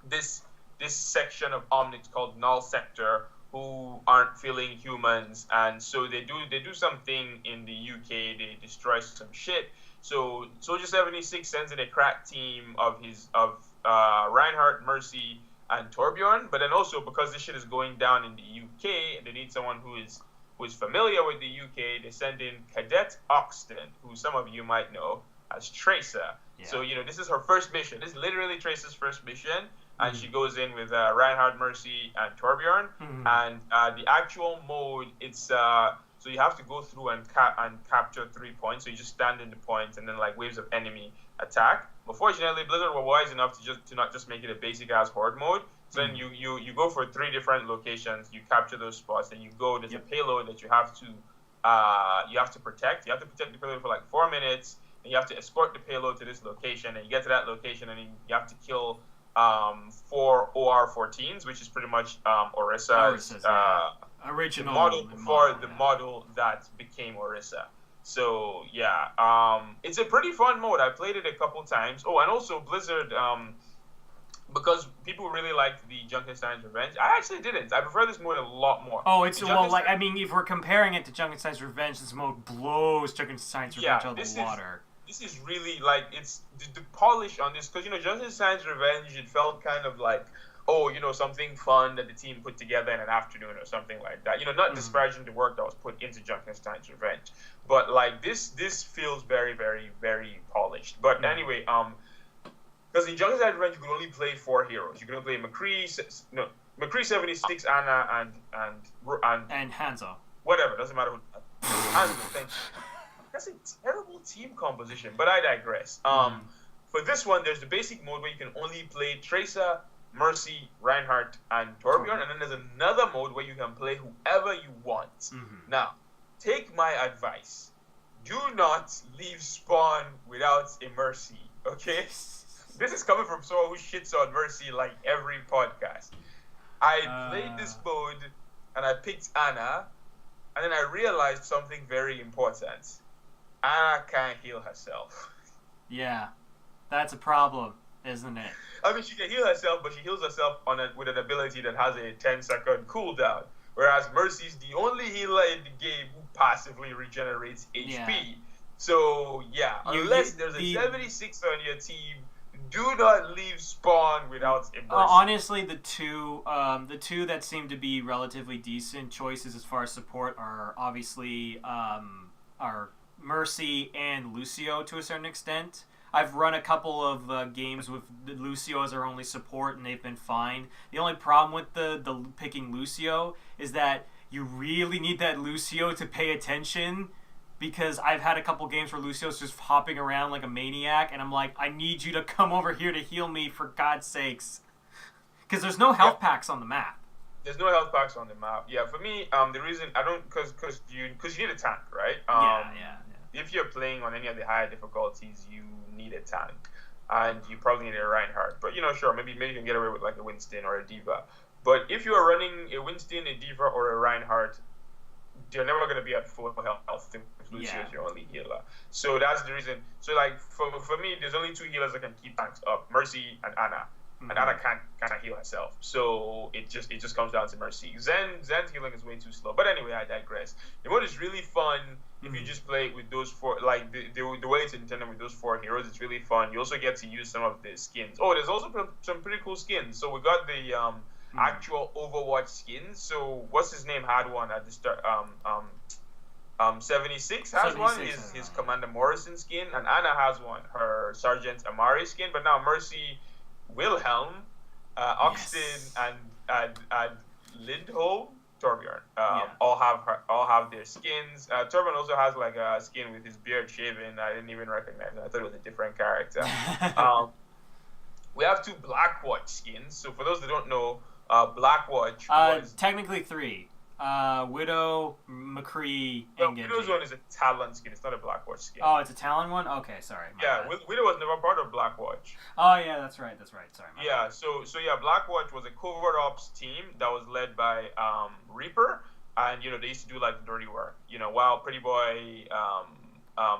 this section of Omnics called Null Sector who aren't feeling humans, and so they do something in the UK. They destroy some shit. So Soldier 76 sends in a crack team of Reinhardt, Mercy, and Torbjorn. But then also, because this shit is going down in the UK, they need someone who is familiar with the UK. They send in Cadet Oxton, who some of you might know as Tracer. Yeah. So this is her first mission. This is literally Tracer's first mission. And she goes in with Reinhardt, Mercy, and Torbjorn. And the actual mode, it's so you have to go through and capture 3 points. So you just stand in the points, and then waves of enemy attack. But fortunately, Blizzard were wise enough to not just make it a basic ass horde mode. So then you go for 3 different locations. You capture those spots, and you go. There's a payload that you have to protect. You have to protect the payload for 4 minutes, and you have to escort the payload to this location. And you get to that location, and you have to kill 4 OR-14s, which is pretty much Orissa's original model that became Orisa. So yeah, it's a pretty fun mode. I played it a couple times. Oh, and also Blizzard, because people really liked the Junkenstein's Revenge. I actually didn't. I prefer this mode a lot more. Oh, if we're comparing it to Junkenstein's Revenge, this mode blows Junkenstein's Revenge out of the water. This is really it's the polish on this, because Junkenstein's Revenge, it felt kind of something fun that the team put together in an afternoon or something like that. Not disparaging the work that was put into Junkenstein's Revenge, but this feels very, very, very polished. But anyway, because in Junkenstein's Revenge you could only play 4 heroes. You could only play McCree, 76, Anna, and Hanzo. Whatever, doesn't matter who. Hanzo, thank you. That's a terrible team composition, but I digress. For this one, there's the basic mode where you can only play Tracer, Mercy, Reinhardt, and Torbjorn, and then there's another mode where you can play whoever you want. Now, take my advice. Do not leave spawn without a Mercy, okay? This is coming from someone who shits on Mercy every podcast. I played this mode, and I picked Anna, and then I realized something very important. Anna can't heal herself. Yeah, that's a problem, isn't it? I mean, she can heal herself, but she heals herself with an ability that has a 10-second cooldown. Whereas Mercy's the only healer in the game who passively regenerates HP. Yeah. So, unless there's a 76 on your team, do not leave spawn without a Mercy. Honestly, the two that seem to be relatively decent choices as far as support are obviously are Mercy and Lucio to a certain extent. I've run a couple of games with Lucio as our only support, and they've been fine. The only problem with the picking Lucio is that you really need that Lucio to pay attention, because I've had a couple games where Lucio's just hopping around like a maniac, and I'm like, I need you to come over here to heal me, for God's sakes. Because there's no health packs on the map. There's no health packs on the map. Yeah, for me, the reason I don't, because you need a tank, right? Yeah. If you're playing on any of the higher difficulties, you need a tank, and you probably need a Reinhardt. But sure, maybe you can get away with a Winston or a Diva. But if you are running a Winston, a Diva, or a Reinhardt, they're never going to be at full health if Lucio is your only healer. So that's the reason. So like for me, there's only two healers that can keep tanks up: Mercy and Ana. Mm-hmm. And Ana can't heal herself, so it just comes down to Mercy. Zen's healing is way too slow. But anyway, I digress. The mode is really fun if you just play with those four, like the way it's intended with those four heroes. It's really fun. You also get to use some of the skins. Oh, there's also some pretty cool skins. So we got the actual Overwatch skins. So what's his name had one at the start. 76 has 76, one. His Commander Morrison skin, and Ana has one. Her Sergeant Amari skin. But now Mercy, Wilhelm, Oxton, and Lindholm, Torbjorn, all have their skins. Torbjorn also has like a skin with his beard shaven. I didn't even recognize it. I thought it was a different character. We have two Blackwatch skins. So for those that don't know, Blackwatch was technically three. Widow, McCree, and Genji. Widow's one is a Talon skin. It's not a Blackwatch skin. Oh, it's a Talon one? Okay, sorry. Widow was never part of Blackwatch. Oh, yeah, that's right. Sorry. So Blackwatch was a covert ops team that was led by Reaper, and they used to do like the dirty work. While Pretty Boy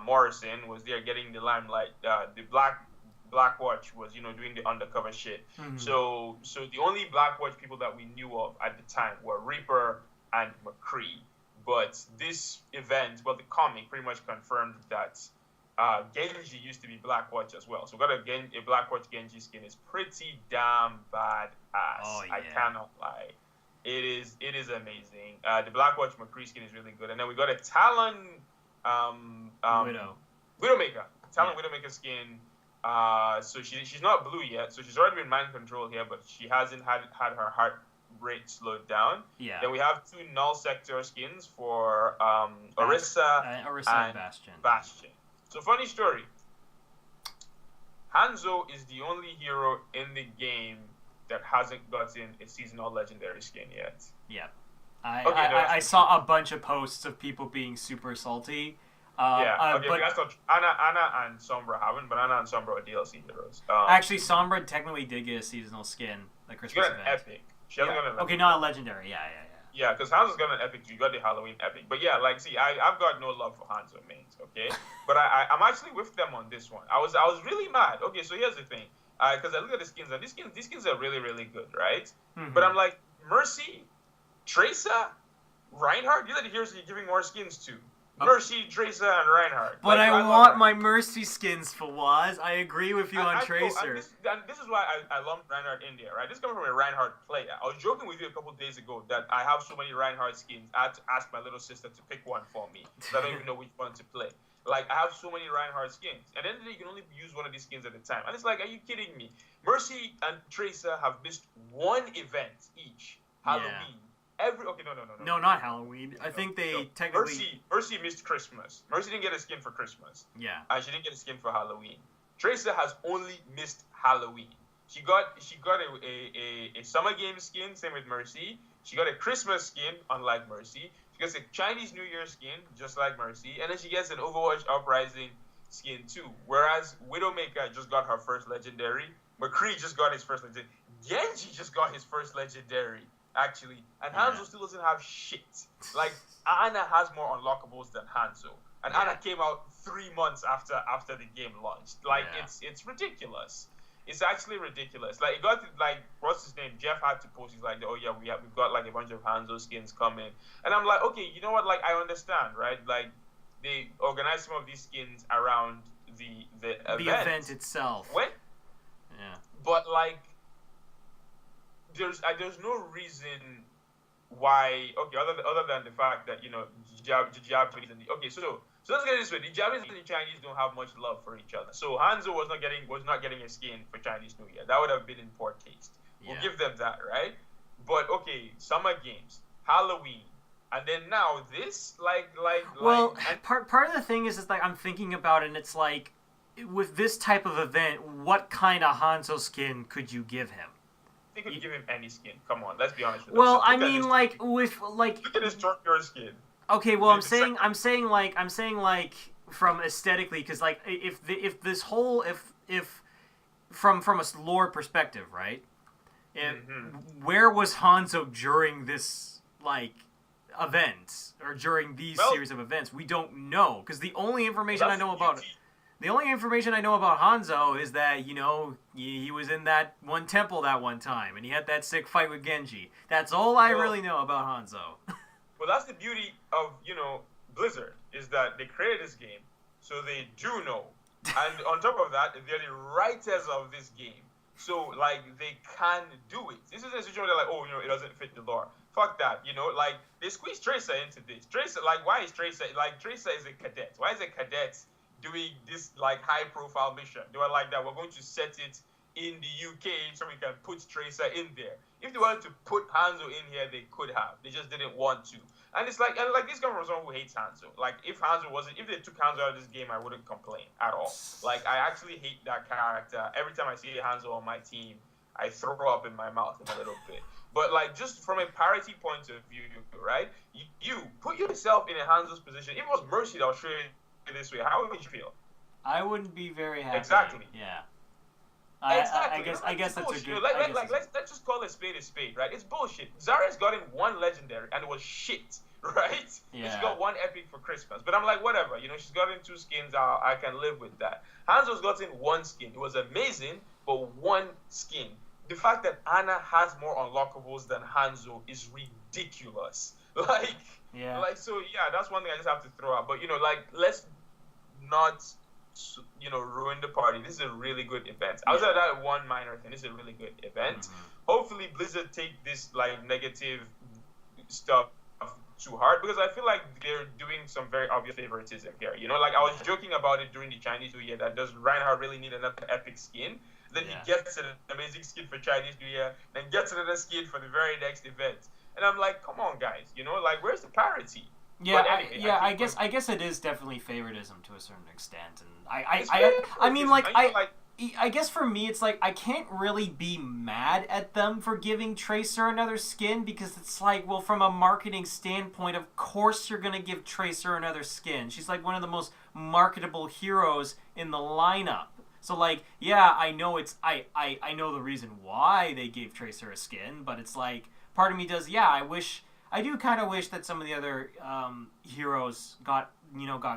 Morrison was there getting the limelight, the Blackwatch was doing the undercover shit. Mm-hmm. So the only Blackwatch people that we knew of at the time were Reaper and McCree. But this event, the comic pretty much confirmed that Genji used to be Blackwatch as well. So we got a Blackwatch Genji skin. Is pretty damn badass. Oh, yeah. I cannot lie. It is amazing. The Blackwatch McCree skin is really good. And then we got a Talon Widowmaker. Talon Widowmaker skin. So she's not blue yet. So she's already been mind controlled here, but she hasn't had her heart rate slowed down. Yeah. Then we have two null sector skins for Orisa and Bastion. So funny story. Hanzo is the only hero in the game that hasn't gotten a seasonal legendary skin yet. Yeah. I saw a bunch of posts of people being super salty. But that's not Ana and Sombra haven't, but Ana and Sombra are DLC heroes. Actually, Sombra technically did get a seasonal skin, the Christmas event. She got an epic. She hasn't got an legendary. Okay, not a legendary. Yeah. Yeah, because Hanzo's got an epic. You got the Halloween epic. But yeah, I've got no love for Hanzo mains, okay? But I'm actually with them on this one. I was really mad. Okay, so here's the thing. Because I look at the skins, and these skins are really, really good, right? Mm-hmm. But I'm like, Mercy, Tracer, Reinhardt, these are the heroes you're giving more skins to. Mercy, Tracer, and Reinhardt. But I want my Mercy skins, Fawwaz. I agree with you on Tracer. This is why I lumped Reinhardt in there, right? This is coming from a Reinhardt player. I was joking with you a couple of days ago that I have so many Reinhardt skins. I had to ask my little sister to pick one for me because I don't even know which one to play. Like, I have so many Reinhardt skins. And then you can only use one of these skins at a time. And it's like, are you kidding me? Mercy and Tracer have missed one event each. Halloween. No, not Halloween. I think they technically... Mercy missed Christmas. Mercy didn't get a skin for Christmas. Yeah. And she didn't get a skin for Halloween. Tracer has only missed Halloween. She got a Summer Game skin, same with Mercy. She got a Christmas skin, unlike Mercy. She gets a Chinese New Year skin, just like Mercy. And then she gets an Overwatch Uprising skin, too. Whereas Widowmaker just got her first legendary. McCree just got his first legendary. Genji just got his first legendary. Actually, and Hanzo still doesn't have shit. Like, Ana has more unlockables than Hanzo, and Ana came out 3 months after the game launched. Like, it's ridiculous. It's actually ridiculous. Like, it got to, like, what's his name? Jeff had to post. He's like, oh yeah, we've got like a bunch of Hanzo skins coming, and I'm like, okay, you know what? Like, I understand, right? Like, they organize some of these skins around the event itself. But like. There's no reason why. Okay, other than the fact that Japanese and so let's get it this way: the Japanese and the Chinese don't have much love for each other. So Hanzo was not getting a skin for Chinese New Year. That would have been in poor taste. We'll give them that, right? But okay, Summer Games, Halloween, and then now this, part of the thing is like I'm thinking about it, and it's like with this type of event, what kind of Hanzo skin could you give him? They could give him any skin. Come on, let's be honest with us. Well, I mean, like with like. Look at his Torture skin. Okay, well, I'm saying like from aesthetically, because like if from a lore perspective, right? Where was Hanzo during this like event or during these series of events. We don't know, because the only information I know about Hanzo is that, he was in that one temple that one time and he had that sick fight with Genji. That's all I really know about Hanzo. Well, that's the beauty of, Blizzard, is that they created this game, so they do know. And on top of that, they're the writers of this game. So, they can do it. This is a situation where they're like, it doesn't fit the lore. Fuck that, they squeeze Tracer into this. Tracer, why is Tracer, Tracer is a cadet. Why is a cadet doing this, high-profile mission? They were like that, we're going to set it in the UK so we can put Tracer in there. If they wanted to put Hanzo in here, they could have. They just didn't want to. And it's this comes from someone who hates Hanzo. If they took Hanzo out of this game, I wouldn't complain at all. I actually hate that character. Every time I see Hanzo on my team, I throw up in my mouth a little bit. But just from a parity point of view, right? You put yourself in a Hanzo's position. If it was Mercy that was showing it this way, how would you feel? I wouldn't be very happy. Exactly. Yeah. Exactly. I guess that's a good. Let's just call a spade, right? It's bullshit. Zarya's gotten one legendary and it was shit, right? Yeah. She got one epic for Christmas, but I'm like, whatever. She's gotten 2 skins. I can live with that. Hanzo's gotten 1 skin. It was amazing, but 1 skin. The fact that Ana has more unlockables than Hanzo is ridiculous. So that's one thing I just have to throw out. But let's not ruin the party. This is a really good event. Outside of that one minor thing, this is a really good event. Mm-hmm. Hopefully Blizzard take this negative stuff too hard, because I feel like they're doing some very obvious favoritism here. I was joking about it during the Chinese New Year, that does Reinhardt really need another epic skin? Then he gets an amazing skin for Chinese New Year, then gets another skin for the very next event. And I'm like, come on, guys, where's the parity? Yeah, anyway, I guess it is definitely favoritism to a certain extent, and I guess for me it's I can't really be mad at them for giving Tracer another skin, because it's well, from a marketing standpoint, of course you're gonna give Tracer another skin. She's one of the most marketable heroes in the lineup. So I know I know the reason why they gave Tracer a skin, but it's part of me does, I do kind of wish that some of the other heroes got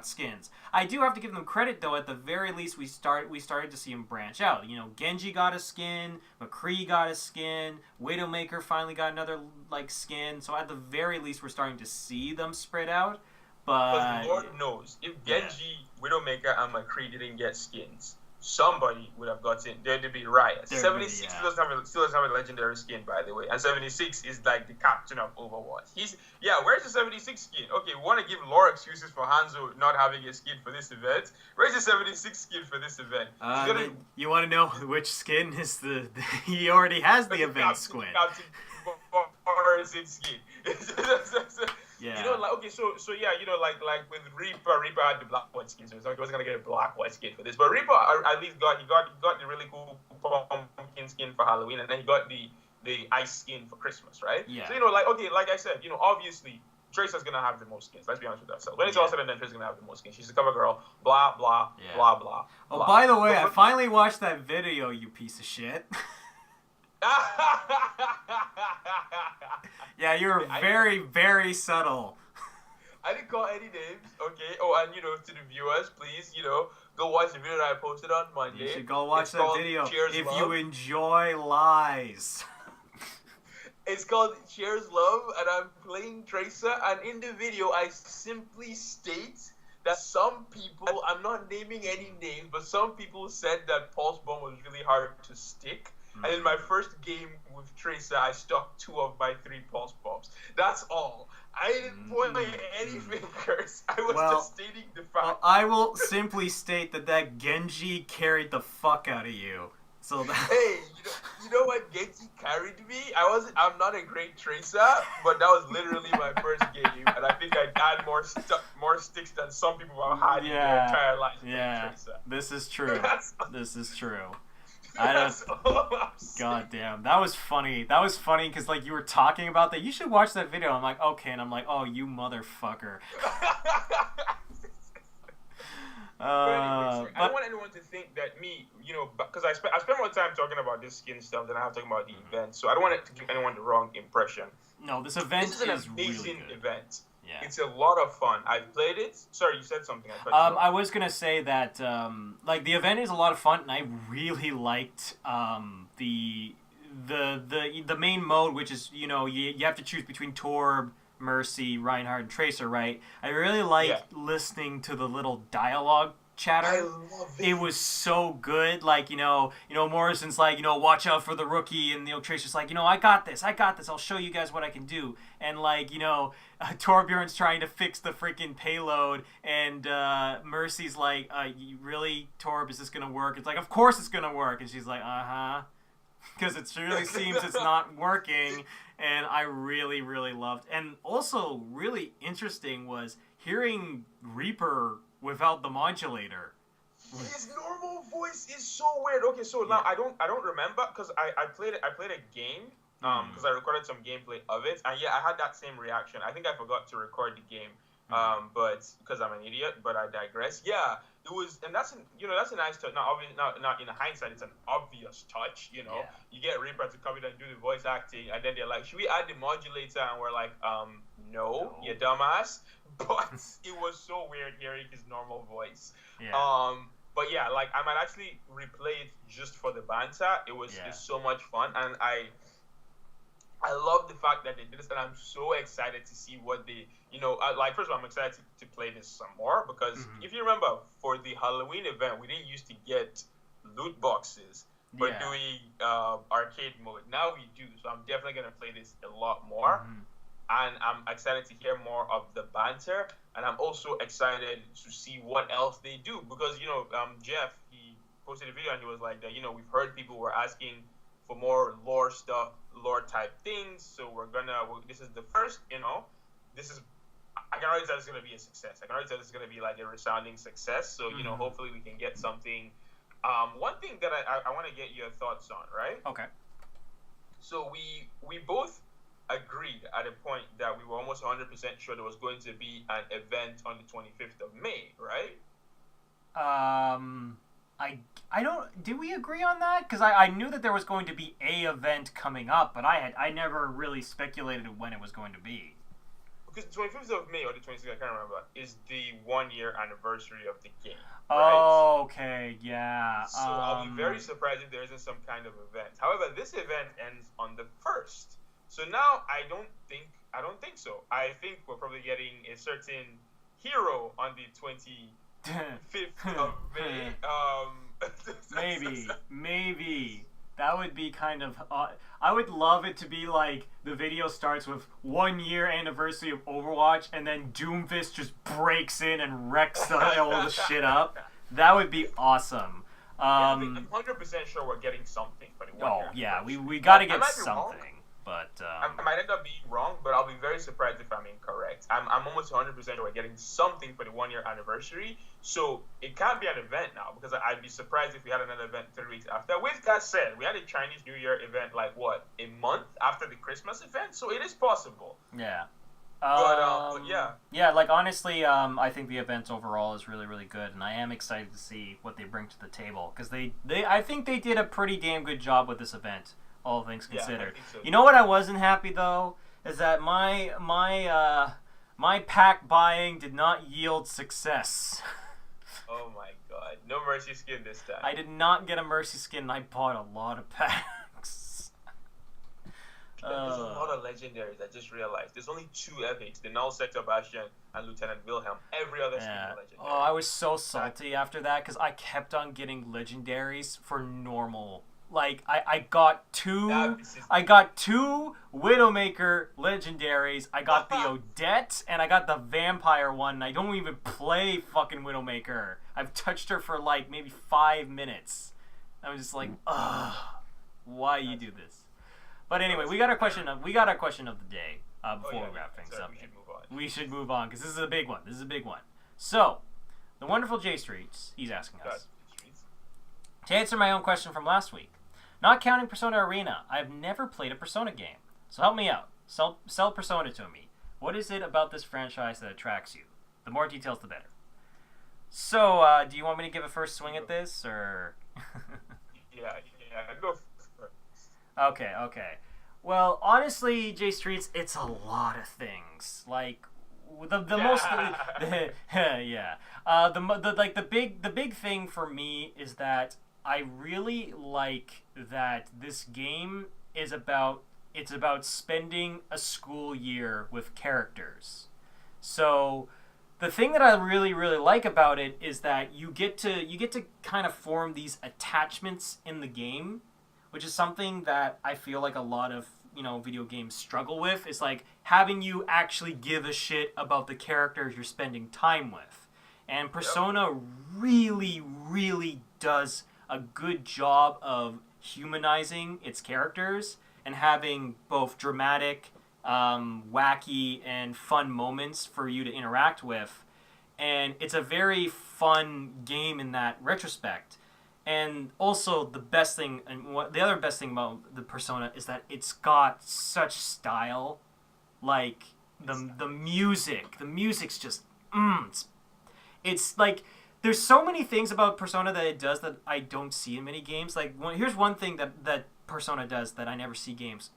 skins. I do have to give them credit, though. At the very least, we started to see them branch out. Genji got a skin, McCree got a skin, Widowmaker finally got another skin. So at the very least, we're starting to see them spread out. But Lord knows, if Genji, Widowmaker, and McCree didn't get skins, somebody would have gotten. There'd be riots. 76 still doesn't have a legendary skin, by the way, and 76 is the captain of Overwatch. Where's the 76 skin? Okay, we want to give lore excuses for Hanzo not having a skin for this event. Where's the 76 skin for this event? You want to know which skin is he already has the event skin. Captain Boris's skin. Yeah. So with Reaper had the black white skin, so he wasn't gonna get a black white skin for this. But Reaper at least got the really cool pumpkin skin for Halloween, and then he got the ice skin for Christmas, right? Yeah. So like I said, obviously Tracer's gonna have the most skins. Let's be honest with ourselves. When it's all said and done, Tracer's gonna have the most skins. She's a cover girl. Blah blah blah blah. Oh, blah. By the way, I finally watched that video, you piece of shit. Yeah, you were very, very subtle. I didn't call any names, okay? Oh, and to the viewers, please, go watch the video that I posted on Monday. You should go watch that video if you enjoy lies. It's called Cheers Love, and I'm playing Tracer, and in the video, I simply state that some people, I'm not naming any names, but some people said that Pulse Bomb was really hard to stick. And in my first game with Tracer, I stuck 2 of my 3 pulse bombs. That's all. I didn't point any fingers. I was just stating the fact. Well, I will simply state that Genji carried the fuck out of you. So that... Hey, you know what? Genji carried me. I'm not a great Tracer, but that was literally my first game, and I think I had more sticks than some people have had in their entire life. Yeah, this is true. This is true. God damn, that was funny. That was funny because you were talking about that. You should watch that video. I'm like, okay, and I'm like, oh, you motherfucker. I don't want anyone to think that me, because I spend more time talking about this skin stuff than I have talking about the event. So I don't want it to give anyone the wrong impression. No, this event This is an is amazing really good. event. Yeah. It's a lot of fun. I've played it. Sorry, you said something. I was gonna say that like the event is a lot of fun, and I really liked the main mode, which is you have to choose between Torb, Mercy, Reinhardt, and Tracer, right? I really liked listening to the little dialogue chatter. I love it. It was so good. Like, Morrison's like, watch out for the rookie, and Tracer's like, I got this, I'll show you guys what I can do. And like, Torbjorn's trying to fix the freaking payload, and Mercy's like, really, Torb, is this gonna work? It's like, of course it's gonna work. And she's like, uh-huh. Because it really seems it's not working. And I really, really loved. And also really interesting was hearing Reaper without the modulator. His normal voice is so weird. Okay, so now I don't remember because I played a game because I recorded some gameplay of it, and I had that same reaction. I think I forgot to record the game, but because I'm an idiot. But I digress. Yeah, it was, and that's a nice touch. Not in hindsight, it's an obvious touch. You get Reaper to come in and do the voice acting, and then they're like, should we add the modulator? And we're like, no, you dumbass. But it was so weird hearing his normal voice. Yeah. But yeah, like I might actually replay it just for the banter. It's so much fun, and I love the fact that they did this, and I'm so excited to see what they, like first of all, I'm excited to play this some more because if you remember, for the Halloween event, we didn't used to get loot boxes for doing arcade mode. Now we do, so I'm definitely gonna play this a lot more. And I'm excited to hear more of the banter, and I'm also excited to see what else they do because Jeff, he posted a video and he was like that we've heard people were asking for more lore stuff, lore type things, so this is the first, this is, I can already tell it's gonna be a success. I can already tell it's gonna be like a resounding success. So hopefully we can get something. One thing that I want to get your thoughts on, right? Okay. So we both agreed at a point that we were almost 100% sure there was going to be an event on the 25th of May, right? I don't. Did we agree on that? Because I knew that there was going to be a event coming up, but I never really speculated when it was going to be. Because the 25th of May or the 26th, I can't remember, is the 1-year anniversary of the game. Right? Oh, okay, yeah. So I'll be very surprised if there isn't some kind of event. However, this event ends on the 1st. So now I don't think so. I think we're probably getting a certain hero on the 25th of May. Maybe. That would be kind of... I would love it to be like the video starts with 1-year anniversary of Overwatch and then Doomfist just breaks in and wrecks all the shit up. That would be awesome. I'm 100% sure we're getting something for the 1 year. Oh, yeah. We got to get something. But I might end up being wrong, but I'll be very surprised if I'm incorrect. I'm almost 100% sure we're getting something for the 1-year anniversary. So it can't be an event now because I'd be surprised if we had another event 3 weeks after. With that said, we had a Chinese New Year event like a month after the Christmas event, so it is possible. Yeah. But yeah. Yeah, like honestly, I think the event overall is really, really good, and I am excited to see what they bring to the table because I think they did a pretty damn good job with this event. All things considered. Yeah, so. You know what I wasn't happy though is that my pack buying did not yield success. Oh my god! No Mercy skin this time. I did not get a Mercy skin, and I bought a lot of packs. There's a lot of legendaries. I just realized there's only 2 epics: the Null Sector Bastion and Lieutenant Wilhelm. Every other skin is legendary. Oh, I was so salty after that because I kept on getting legendaries for normal. Like I got 2 Widowmaker legendaries. I got the Odette and I got the vampire one. I don't even play fucking Widowmaker. I've touched her for like maybe 5 minutes. I was just like, ugh, why you do this? But anyway, we got our question of the day before we wrap things up. We should move on because this is a big one. So, the wonderful J Streets, he's asking us to answer my own question from last week. Not counting Persona Arena, I've never played a Persona game. So help me out. Sell Persona to me. What is it about this franchise that attracts you? The more details, the better. So, do you want me to give a first swing at this, or...? yeah, go first. Okay. Well, honestly, J Streets, it's a lot of things. Like the most yeah. The big thing for me is that I really like that this game is about it's about spending a school year with characters. So the thing that I really like about it is that you get to kind of form these attachments in the game, which is something that I feel like a lot of video games struggle with. Is like having you actually give a shit about the characters you're spending time with, and Persona really does a good job of humanizing its characters and having both dramatic, wacky, and fun moments for you to interact with. And it's a very fun game in that retrospect. And also the best thing, and the other best thing about the Persona is that it's got such style. Like the music's just it's like there's so many things about Persona that it does that I don't see in many games. Like here's one thing that Persona does that I never see games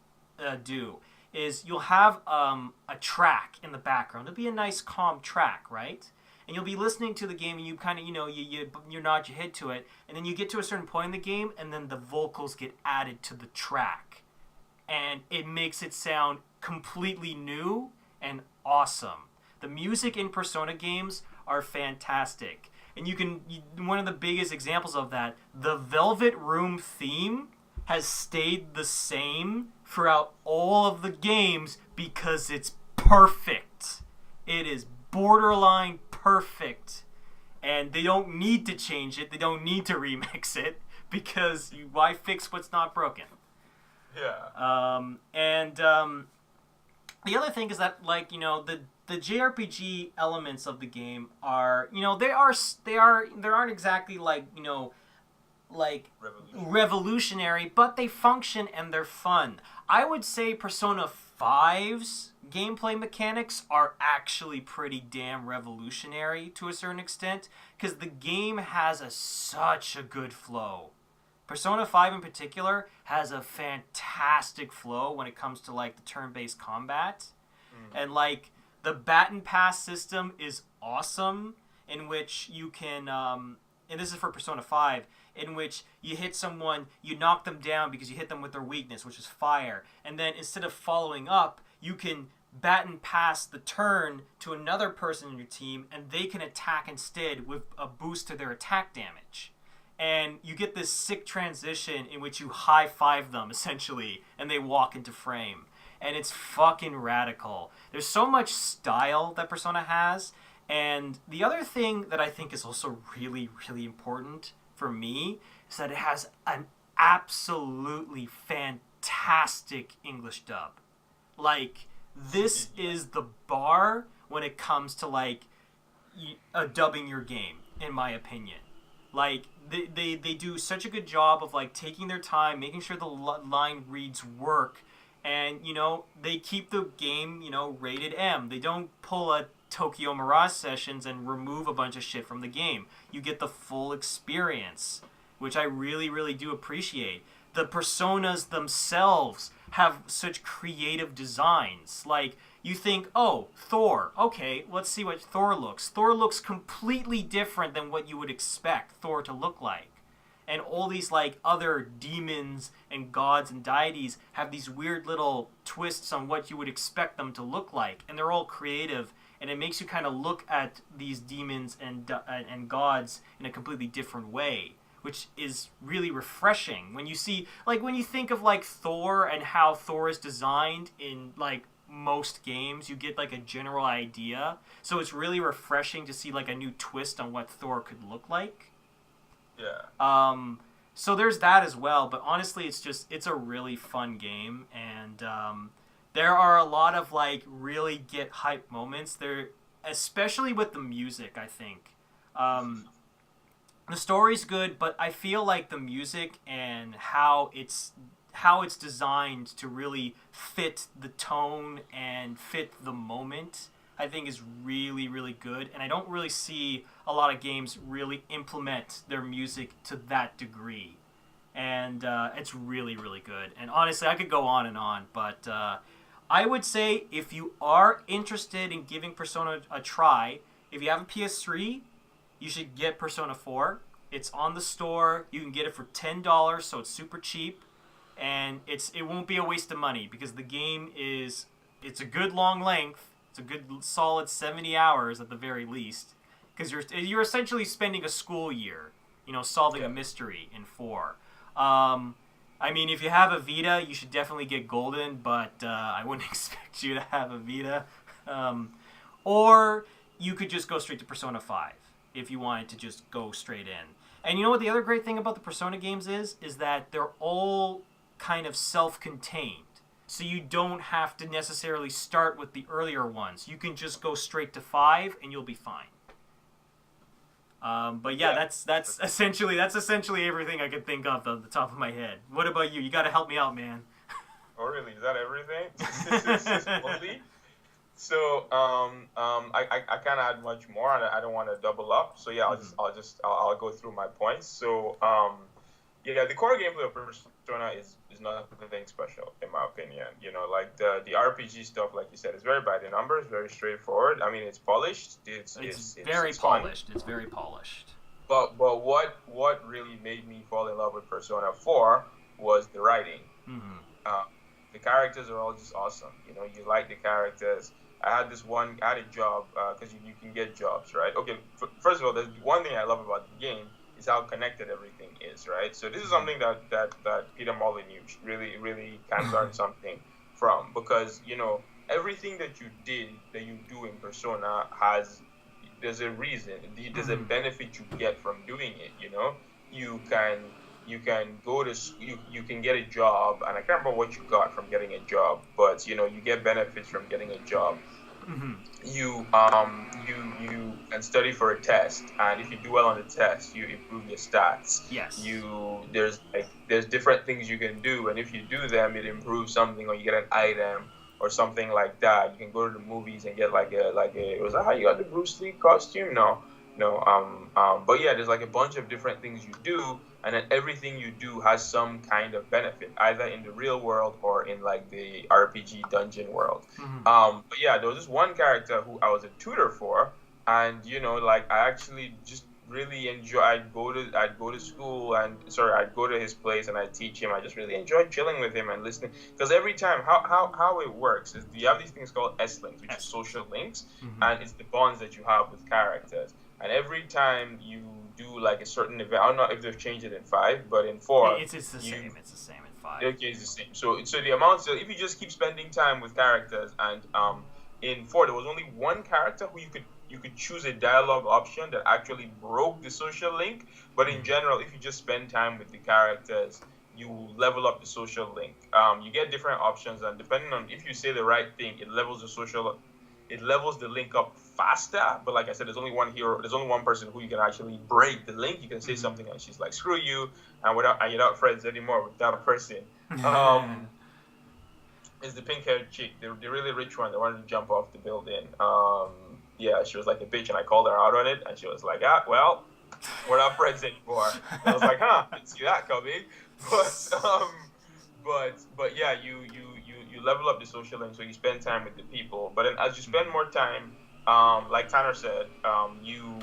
do is you'll have a track in the background. It'll be a nice calm track, right? And you'll be listening to the game, and you kind of you nod your head to it, and then you get to a certain point in the game, and then the vocals get added to the track, and it makes it sound completely new and awesome. The music in Persona games are fantastic. And one of the biggest examples of that, the Velvet Room theme has stayed the same throughout all of the games because it's perfect. It is borderline perfect. And they don't need to change it. They don't need to remix it because why fix what's not broken? Yeah. The other thing is that the JRPG elements of the game are they aren't exactly revolutionary, but they function and they're fun. I would say Persona 5's gameplay mechanics are actually pretty damn revolutionary to a certain extent because the game has such a good flow. Persona 5 in particular has a fantastic flow when it comes to the turn-based combat. And the baton pass system is awesome, in which you can and this is for Persona 5, in which you hit someone, you knock them down because you hit them with their weakness, which is fire. And then instead of following up, you can baton pass the turn to another person in your team, and they can attack instead with a boost to their attack damage. And you get this sick transition in which you high-five them, essentially, and they walk into frame. And it's fucking radical. There's so much style that Persona has. And the other thing that I think is also really important for me is that it has an absolutely fantastic English dub. This is the bar when it comes to dubbing your game, in my opinion. They do such a good job of taking their time, making sure the line reads work, and they keep the game rated M. They don't pull a Tokyo Mirage Sessions and remove a bunch of shit from the game. You get the full experience, which I really do appreciate. The personas themselves have such creative designs. You think, oh, Thor. Okay, let's see what Thor looks. Thor looks completely different than what you would expect Thor to look like. And all these other demons and gods and deities have these weird little twists on what you would expect them to look like. And they're all creative, and it makes you kind of look at these demons and gods in a completely different way, which is really refreshing. When you see, when you think of Thor and how Thor is designed in most games, you get a general idea. So it's really refreshing to see a new twist on what Thor could look like. Yeah. So there's that as well, but honestly it's a really fun game, and there are a lot of really get hype moments there, especially with the music. I think the story's good, but I feel the music and how it's designed to really fit the tone and fit the moment, I think is really good, and I don't really see a lot of games really implement their music to that degree. and it's really, really good. And honestly, I could go on and on, but I would say if you are interested in giving Persona a try, if you have a PS3, you should get Persona 4. It's on the store. You can get it for $10, so it's super cheap, and it won't be a waste of money because the game it's a good long length. It's a good solid 70 hours at the very least, because you're essentially spending a school year, solving a mystery in 4. I mean, if you have a Vita, you should definitely get Golden, but I wouldn't expect you to have a Vita. Or you could just go straight to Persona 5 if you wanted to just go straight in. And you know what the other great thing about the Persona games is that they're all kind of self-contained. So you don't have to necessarily start with the earlier ones. You can just go straight to 5 and you'll be fine. But yeah, that's essentially everything I could think of off the top of my head. What about you? You got to help me out, man. Oh, really? Is that everything? So, I can't add much more. I don't want to double up. So yeah, I'll go through my points. So, the core gameplay of Persona is nothing special in my opinion. Like the RPG stuff, like you said, is very by the numbers, very straightforward. I mean, it's polished. It's very polished. It's very polished. But what really made me fall in love with Persona 4 was the writing. Mm-hmm. The characters are all just awesome. You like the characters. I had a job, because you can get jobs, right? Okay, first of all, there's one thing I love about the game is how connected everything is, right? So this is something that Peter Molyneux really, really can learn something from, because, everything that you do in Persona there's a reason, there's a benefit you get from doing it, You can go to you can get a job, and I can't remember what you got from getting a job, but you get benefits from getting a job. Mm-hmm. You can study for a test, and if you do well on the test, you improve your stats. Yes. There's different things you can do, and if you do them, it improves something, or you get an item or something like that. You can go to the movies and get was that how you got the Bruce Lee costume? No. But yeah, there's like a bunch of different things you do, and then everything you do has some kind of benefit, either in the real world or in like the RPG dungeon world. Mm-hmm. But yeah, there was this one character who I was a tutor for, and I actually just really enjoy. I'd go to school, I'd go to his place and I'd teach him. I just really enjoyed chilling with him and listening, because every time how it works is you have these things called S-links, which is social links, mm-hmm. and it's the bonds that you have with characters. And every time you do like a certain event, I don't know if they've changed it in 5, but in 4, it's the same. It's the same in 5. Okay, it's the same. So the amount. So if you just keep spending time with characters, and in 4 there was only one character who you could choose a dialogue option that actually broke the social link. But in general, if you just spend time with the characters, you level up the social link. You get different options, and depending on if you say the right thing, it levels the link up faster. But like I said, there's only one person who you can actually break the link. You can say something and she's like, screw you, and you're not friends anymore with that person. Is the pink-haired chick, the really rich one that wanted to jump off the building. Yeah, she was like a bitch, and I called her out on it, and she was like, well, we're not friends anymore. And I was like, didn't see that coming. But yeah, you level up the social link, so you spend time with the people. But then as you spend more time, like Tanner said, you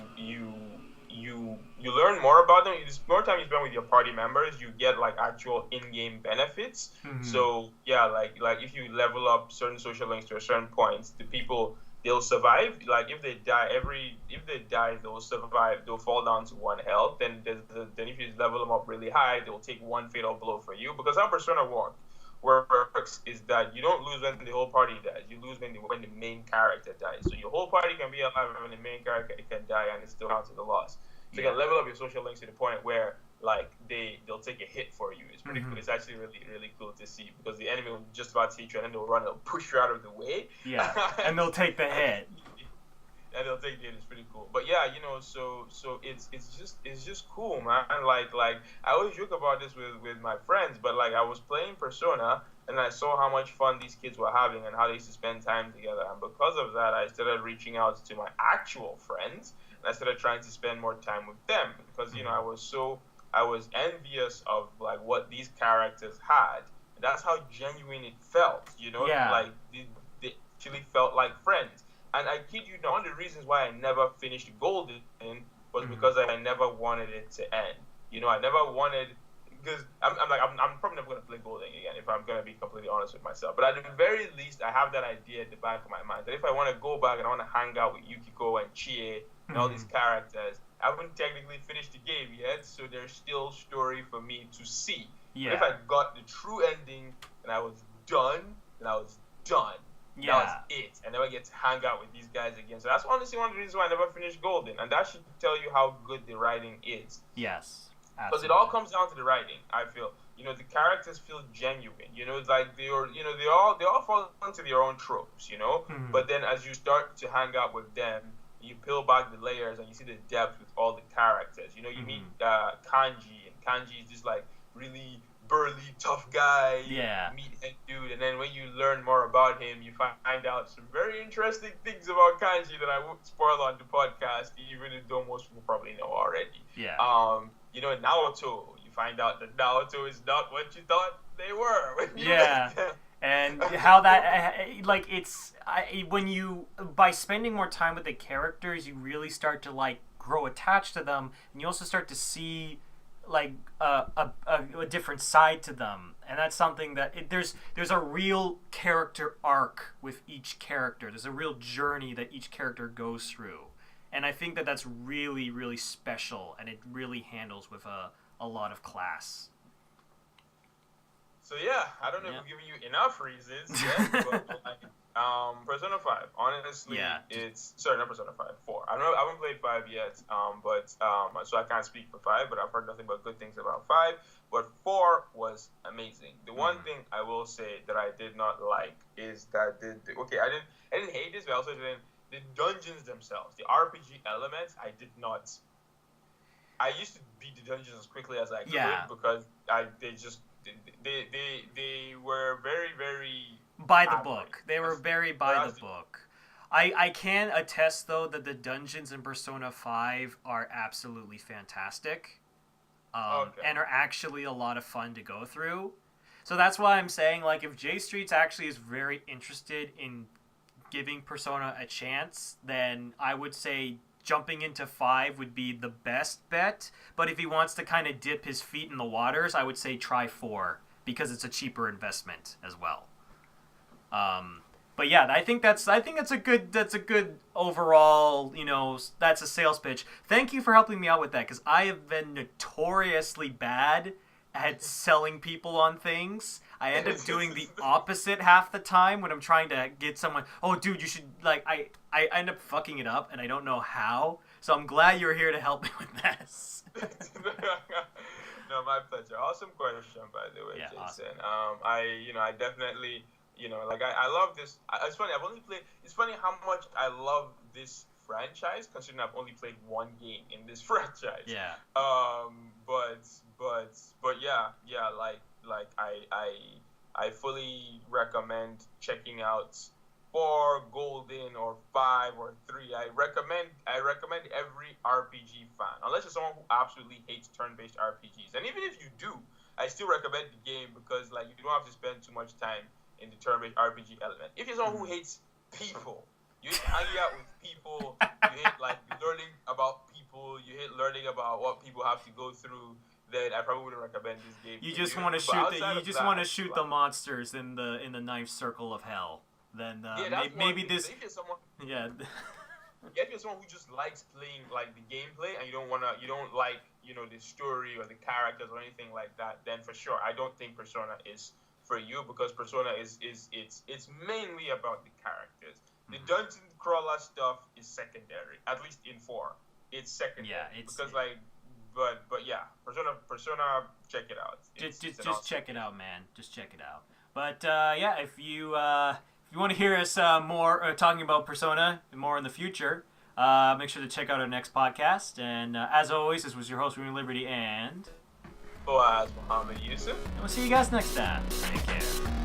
learn more about them. The more time you spend with your party members, you get like actual in-game benefits. Mm-hmm. So yeah, like if you level up certain social links to a certain point, the people, they'll survive. Like if they die, they'll survive. They'll fall down to 1 health. Then if you level them up really high, they'll take 1 fatal blow for you. Because how Persona works is that you don't lose when the whole party dies. You lose when the main character dies. So your whole party can be alive, and the main character can die, and it still counts as a loss. So you can level up your social links to the point where like they'll take a hit for you. It's pretty cool. It's actually really, really cool to see, because the enemy will just about see you, and then they'll run and they'll push you out of the way. Yeah, and they'll take the hit. And they'll take the hit. It's pretty cool. But yeah, so it's just cool, man. Like I always joke about this with my friends, but like I was playing Persona and I saw how much fun these kids were having and how they used to spend time together, and because of that, I started reaching out to my actual friends. And I started trying to spend more time with them, because I was so I was envious of like what these characters had. And that's how genuine it felt, you know? Yeah. Like they actually felt like friends. And I kid you not, one of the reasons why I never finished Golden was because I never wanted it to end. You know, I never wanted, because I'm probably never going to play Golden again if I'm going to be completely honest with myself. But at the very least, I have that idea at the back of my mind that if I want to go back and I want to hang out with Yukiko and Chie and all these characters, I haven't technically finished the game yet, so there's still story for me to see. Yeah. But if I got the true ending and I was done, then I was done. Yeah. That was it. I never get to hang out with these guys again. So that's honestly one of the reasons why I never finished Golden. And that should tell you how good the writing is. Yes. Because it all comes down to the writing, I feel. You know, the characters feel genuine. You know, it's like they all fall into their own tropes, you know? Mm-hmm. But then as you start to hang out with them, you peel back the layers and you see the depth with all the characters. You know, you meet Kanji, and Kanji is just like really burly, tough guy. Yeah. Meathead dude, and then when you learn more about him, you find out some very interesting things about Kanji that I won't spoil on the podcast, even though most people probably know already. Yeah. You know, Naoto, you find out that Naoto is not what you thought they were when you met them. And how that, like, when you, by spending more time with the characters, you really start to, like, grow attached to them, and you also start to see, like, a different side to them. And that's something that, there's a real character arc with each character. There's a real journey that each character goes through. And I think that that's really, really special, and it really handles with a lot of class. So yeah, I don't know if I'm giving you enough reasons yet, but like, Persona 5, honestly, not Persona 5, 4. I haven't played 5 yet, so I can't speak for 5, but I've heard nothing but good things about 5. But 4 was amazing. The one thing I will say that I did not like is that I didn't hate this, but I also didn't. The dungeons themselves, the RPG elements, I did not. I used to beat the dungeons as quickly as I could because they were very, very by the book. They were very by the book. I can attest though that the dungeons in Persona 5 are absolutely fantastic, and are actually a lot of fun to go through. So that's why I'm saying, like, if J Streets actually is very interested in giving Persona a chance, then I would say jumping into 5 would be the best bet. But if he wants to kind of dip his feet in the waters, I would say try 4 because it's a cheaper investment as well. But yeah, I think that's a good overall, you know, that's a sales pitch. Thank you for helping me out with that, because I have been notoriously bad at selling people on things. I end up doing the opposite half the time when I'm trying to get someone, oh dude, you should, like, I end up fucking it up and I don't know how. So I'm glad you're here to help me with this. No, my pleasure. Awesome question, by the way, Jason. Awesome. I definitely, like, I love this. It's funny, it's funny how much I love this franchise, considering I've only played one game in this franchise. Yeah. But yeah, like I fully recommend checking out 4, Golden, or 5 or 3. I recommend every RPG fan, unless you're someone who absolutely hates turn-based RPGs. And even if you do, I still recommend the game because, like, you don't have to spend too much time in the turn-based RPG element. If you're someone who hates people, you hate hanging out with people, you hate, like, learning about people, you hate learning about what people have to go through, then I probably wouldn't recommend this game. You just want to shoot the monsters in the ninth circle of hell. Then maybe this. If you're someone, if you're someone who just likes playing, like, the gameplay, and you don't like the story or the characters or anything like that, then for sure I don't think Persona is for you, because Persona is mainly about the characters. The dungeon crawler stuff is secondary, at least in 4. It's secondary. Yeah, because, like. But yeah, Persona, check it out. Just check it out, man. Just check it out. But if you want to hear us more talking about Persona more in the future, make sure to check out our next podcast. And as always, this was your host, Ruin Liberty, and Fawwaz Muhammad Yusuf. And we'll see you guys next time. Take care.